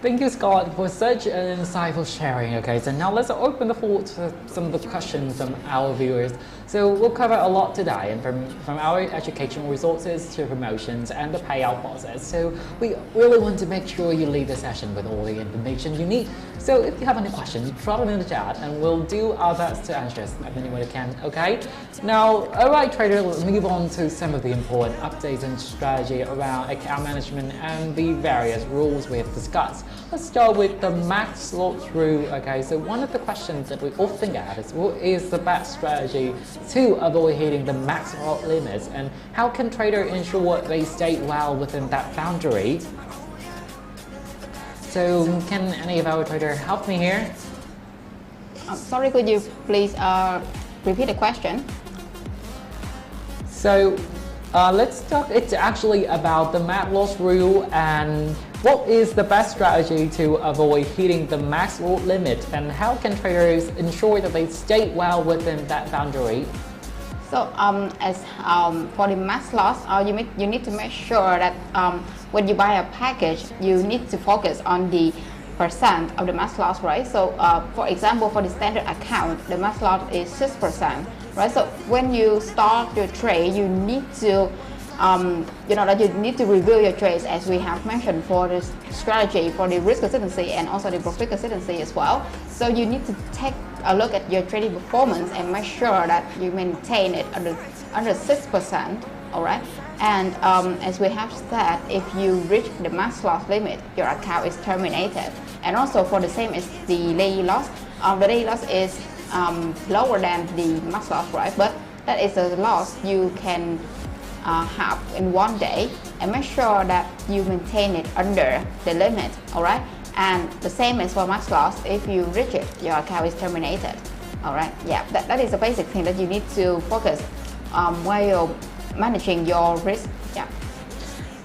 Speaker 5: Thank you, Scott, for such an insightful sharing. Okay, so now let's open the floor to some of the questions from our viewers. So we'll cover a lot today, and from our educational resources to promotions and the payout process. So we really want to make sure you leave the session with all the information you need. So if you have any questions, drop them in the chat, and we'll do our best to answer as many as we can. Okay. Now, alright, trader, let's move on to some of the important updates and strategy around account management and the various rules we have discussed. Let's start with the max lot rule. Okay, so one of the questions that we often get is what is the best strategy to avoid hitting the max lot limits, and how can traders ensure they stay well within that boundary? So can any of our traders help me here?
Speaker 6: Sorry, could you please repeat the question?
Speaker 5: So let's talk. It's actually about the max loss rule and what is the best strategy to avoid hitting the max lot limit, and how can traders ensure that they stay well within that boundary?
Speaker 6: So for the max loss, you need to make sure that when you buy a package, you need to focus on the percent of the max loss, right? So for example, for the standard account, the max loss is 6%, right? So when you start your trade, you need to you need to review your trades, as we have mentioned, for the strategy, for the risk consistency, and also the profit consistency as well. So you need to take a look at your trading performance and make sure that you maintain it under 6%, all right? And as we have said, if you reach the max loss limit, your account is terminated. And also for the same as the daily loss, the daily loss is lower than the max loss, right? But that is a loss you can have in one day, and make sure that you maintain it under the limit, all right? And the same as for max loss, if you reach it, your account is terminated, all right? Yeah, that is the basic thing that you need to focus while you're managing your risk. Yeah.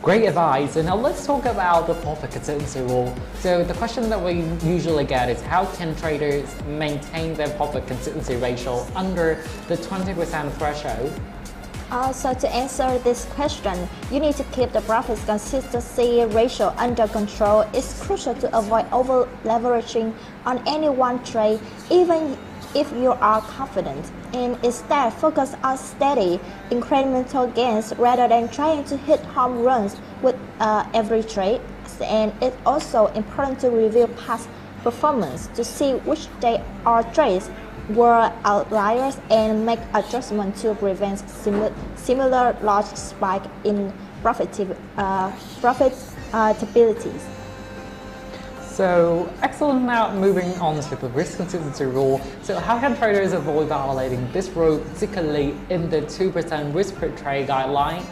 Speaker 5: Great advice. And now let's talk about the profit consistency rule. So the question that we usually get is how can traders maintain their profit consistency ratio under the 20% threshold?
Speaker 1: So to answer this question, you need to keep the profit consistency ratio under control. It's crucial to avoid over leveraging on any one trade, even if you are confident, and instead focus on steady, incremental gains rather than trying to hit home runs with every trade. And it's also important to review past performance to see which day or trades were outliers and make adjustments to prevent similar large spike in profitabilities.
Speaker 5: So excellent. Now moving on to the risk consistency rule. So how can traders avoid violating this rule, particularly in the 2% risk per trade guideline?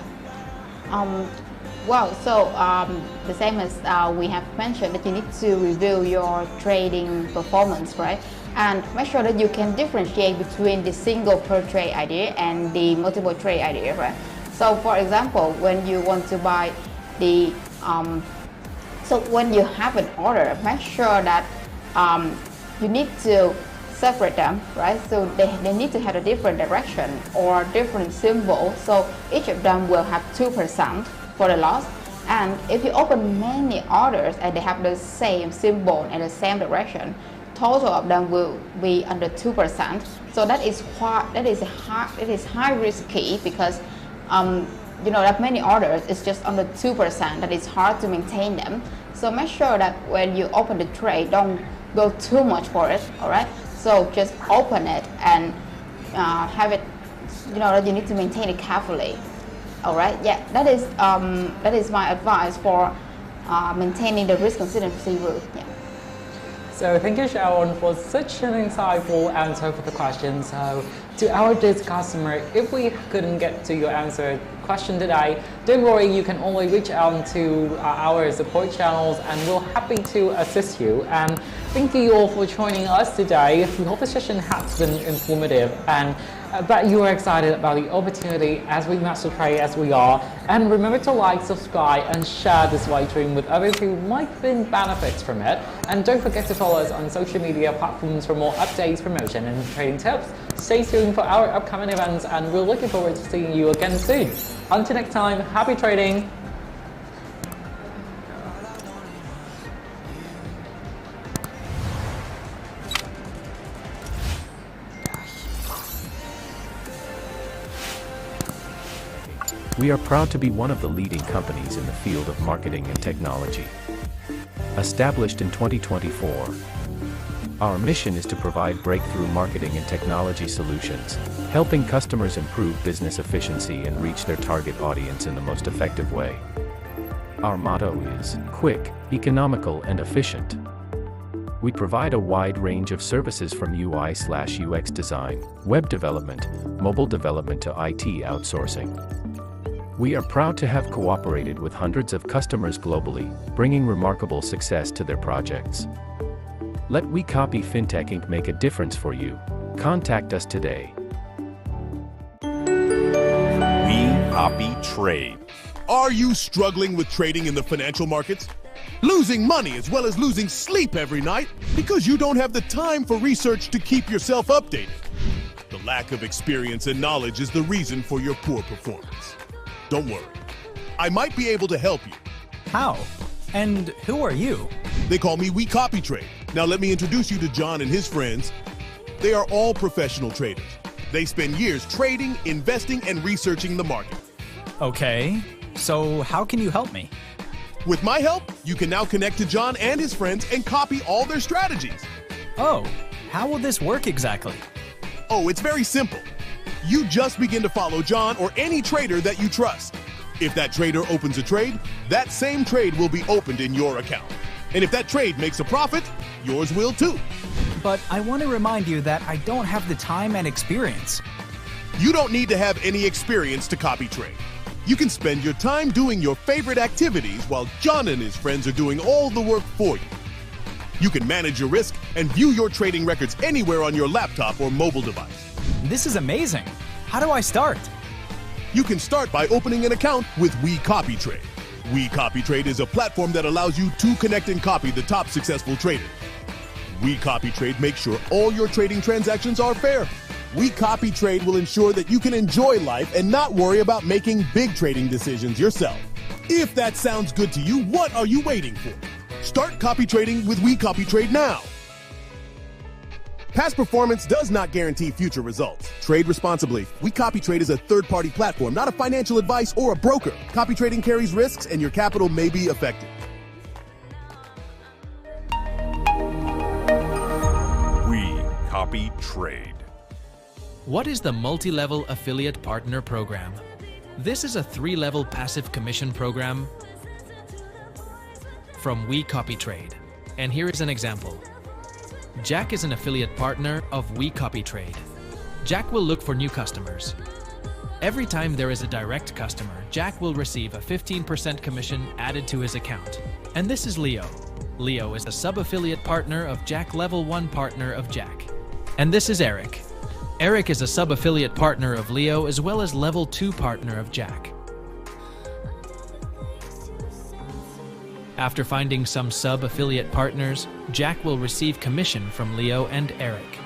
Speaker 6: The same as we have mentioned, that you need to review your trading performance, right? And make sure that you can differentiate between the single per trade idea and the multiple trade idea, right? So for example, when you want to buy the so when you have an order, make sure that you need to separate them, right? So they need to have a different direction or different symbol. So each of them will have 2% for the loss. And if you open many orders and they have the same symbol and the same direction, total of them will be under 2%. So that is high risky because that many orders is just under 2%. That is hard to maintain them. So make sure that when you open the trade, don't go too much for it. All right. So just open it and have it. That you need to maintain it carefully. All right. Yeah. That is my advice for maintaining the risk consistency rule. Yeah.
Speaker 5: So thank you, Sharon, for such an insightful answer for the question. So to our dear customer, if we couldn't get to your answer question today, don't worry, you can only reach out to our support channels and we're happy to assist you. And thank you all for joining us today. We hope the session has been informative and that you are excited about the opportunity as we master trade as we are. And remember to like, subscribe and share this live stream with others who might think benefits from it. And don't forget to follow us on social media platforms for more updates, promotion and trading tips. Stay tuned for our upcoming events and we're looking forward to seeing you again soon. Until next time, happy trading!
Speaker 7: We are proud to be one of the leading companies in the field of marketing and technology. Established in 2024, our mission is to provide breakthrough marketing and technology solutions, helping customers improve business efficiency and reach their target audience in the most effective way. Our motto is quick, economical, and efficient. We provide a wide range of services from UI/UX design, web development, mobile development to IT outsourcing. We are proud to have cooperated with hundreds of customers globally, bringing remarkable success to their projects. Let WeCopy FinTech Inc. make a difference for you. Contact us today.
Speaker 2: WeCopyTrade.
Speaker 8: Are you struggling with trading in the financial markets? Losing money as well as losing sleep every night because you don't have the time for research to keep yourself updated? The lack of experience and knowledge is the reason for your poor performance. Don't worry. I might be able to help you.
Speaker 9: How? And who are you?
Speaker 8: They call me WeCopyTrade. Now let me introduce you to John and his friends. They are all professional traders. They spend years trading, investing, and researching the market.
Speaker 9: Okay, so how can you help me?
Speaker 8: With my help, you can now connect to John and his friends and copy all their strategies.
Speaker 9: Oh, how will this work exactly?
Speaker 8: Oh, it's very simple. You just begin to follow John or any trader that you trust. If that trader opens a trade, that same trade will be opened in your account. And if that trade makes a profit, yours will too.
Speaker 9: But I want to remind you that I don't have the time and experience.
Speaker 8: You don't need to have any experience to copy trade. You can spend your time doing your favorite activities while John and his friends are doing all the work for you. You can manage your risk and view your trading records anywhere on your laptop or mobile device.
Speaker 9: This is amazing. How do I start?
Speaker 8: You can start by opening an account with WeCopyTrade. WeCopyTrade is a platform that allows you to connect and copy the top successful traders. WeCopyTrade makes sure all your trading transactions are fair. WeCopyTrade will ensure that you can enjoy life and not worry about making big trading decisions yourself. If that sounds good to you, what are you waiting for? Start copy trading with WeCopyTrade now. Past performance does not guarantee future results. Trade responsibly. WeCopyTrade is a third-party platform, not a financial advice or a broker. Copy trading carries risks and your capital may be affected.
Speaker 2: WeCopyTrade.
Speaker 10: What is the Multi-Level Affiliate Partner Program? This is a 3-level passive commission program from WeCopyTrade. And here is an example. Jack is an affiliate partner of WeCopyTrade. Jack will look for new customers. Every time there is a direct customer, Jack will receive a 15% commission added to his account. And this is Leo. Leo is a sub-affiliate partner of Jack, level 1 partner of Jack. And this is Eric. Eric is a sub-affiliate partner of Leo as well as level 2 partner of Jack. After finding some sub-affiliate partners, Jack will receive commission from Leo and Eric.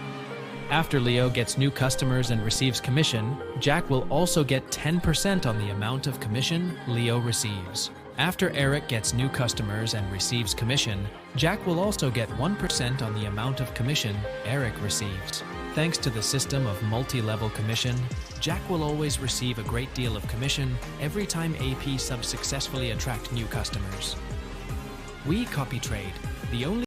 Speaker 10: After Leo gets new customers and receives commission, Jack will also get 10% on the amount of commission Leo receives. After Eric gets new customers and receives commission, Jack will also get 1% on the amount of commission Eric receives. Thanks to the system of multi-level commission, Jack will always receive a great deal of commission every time AP subs successfully attract new customers. WeCopyTrade, the only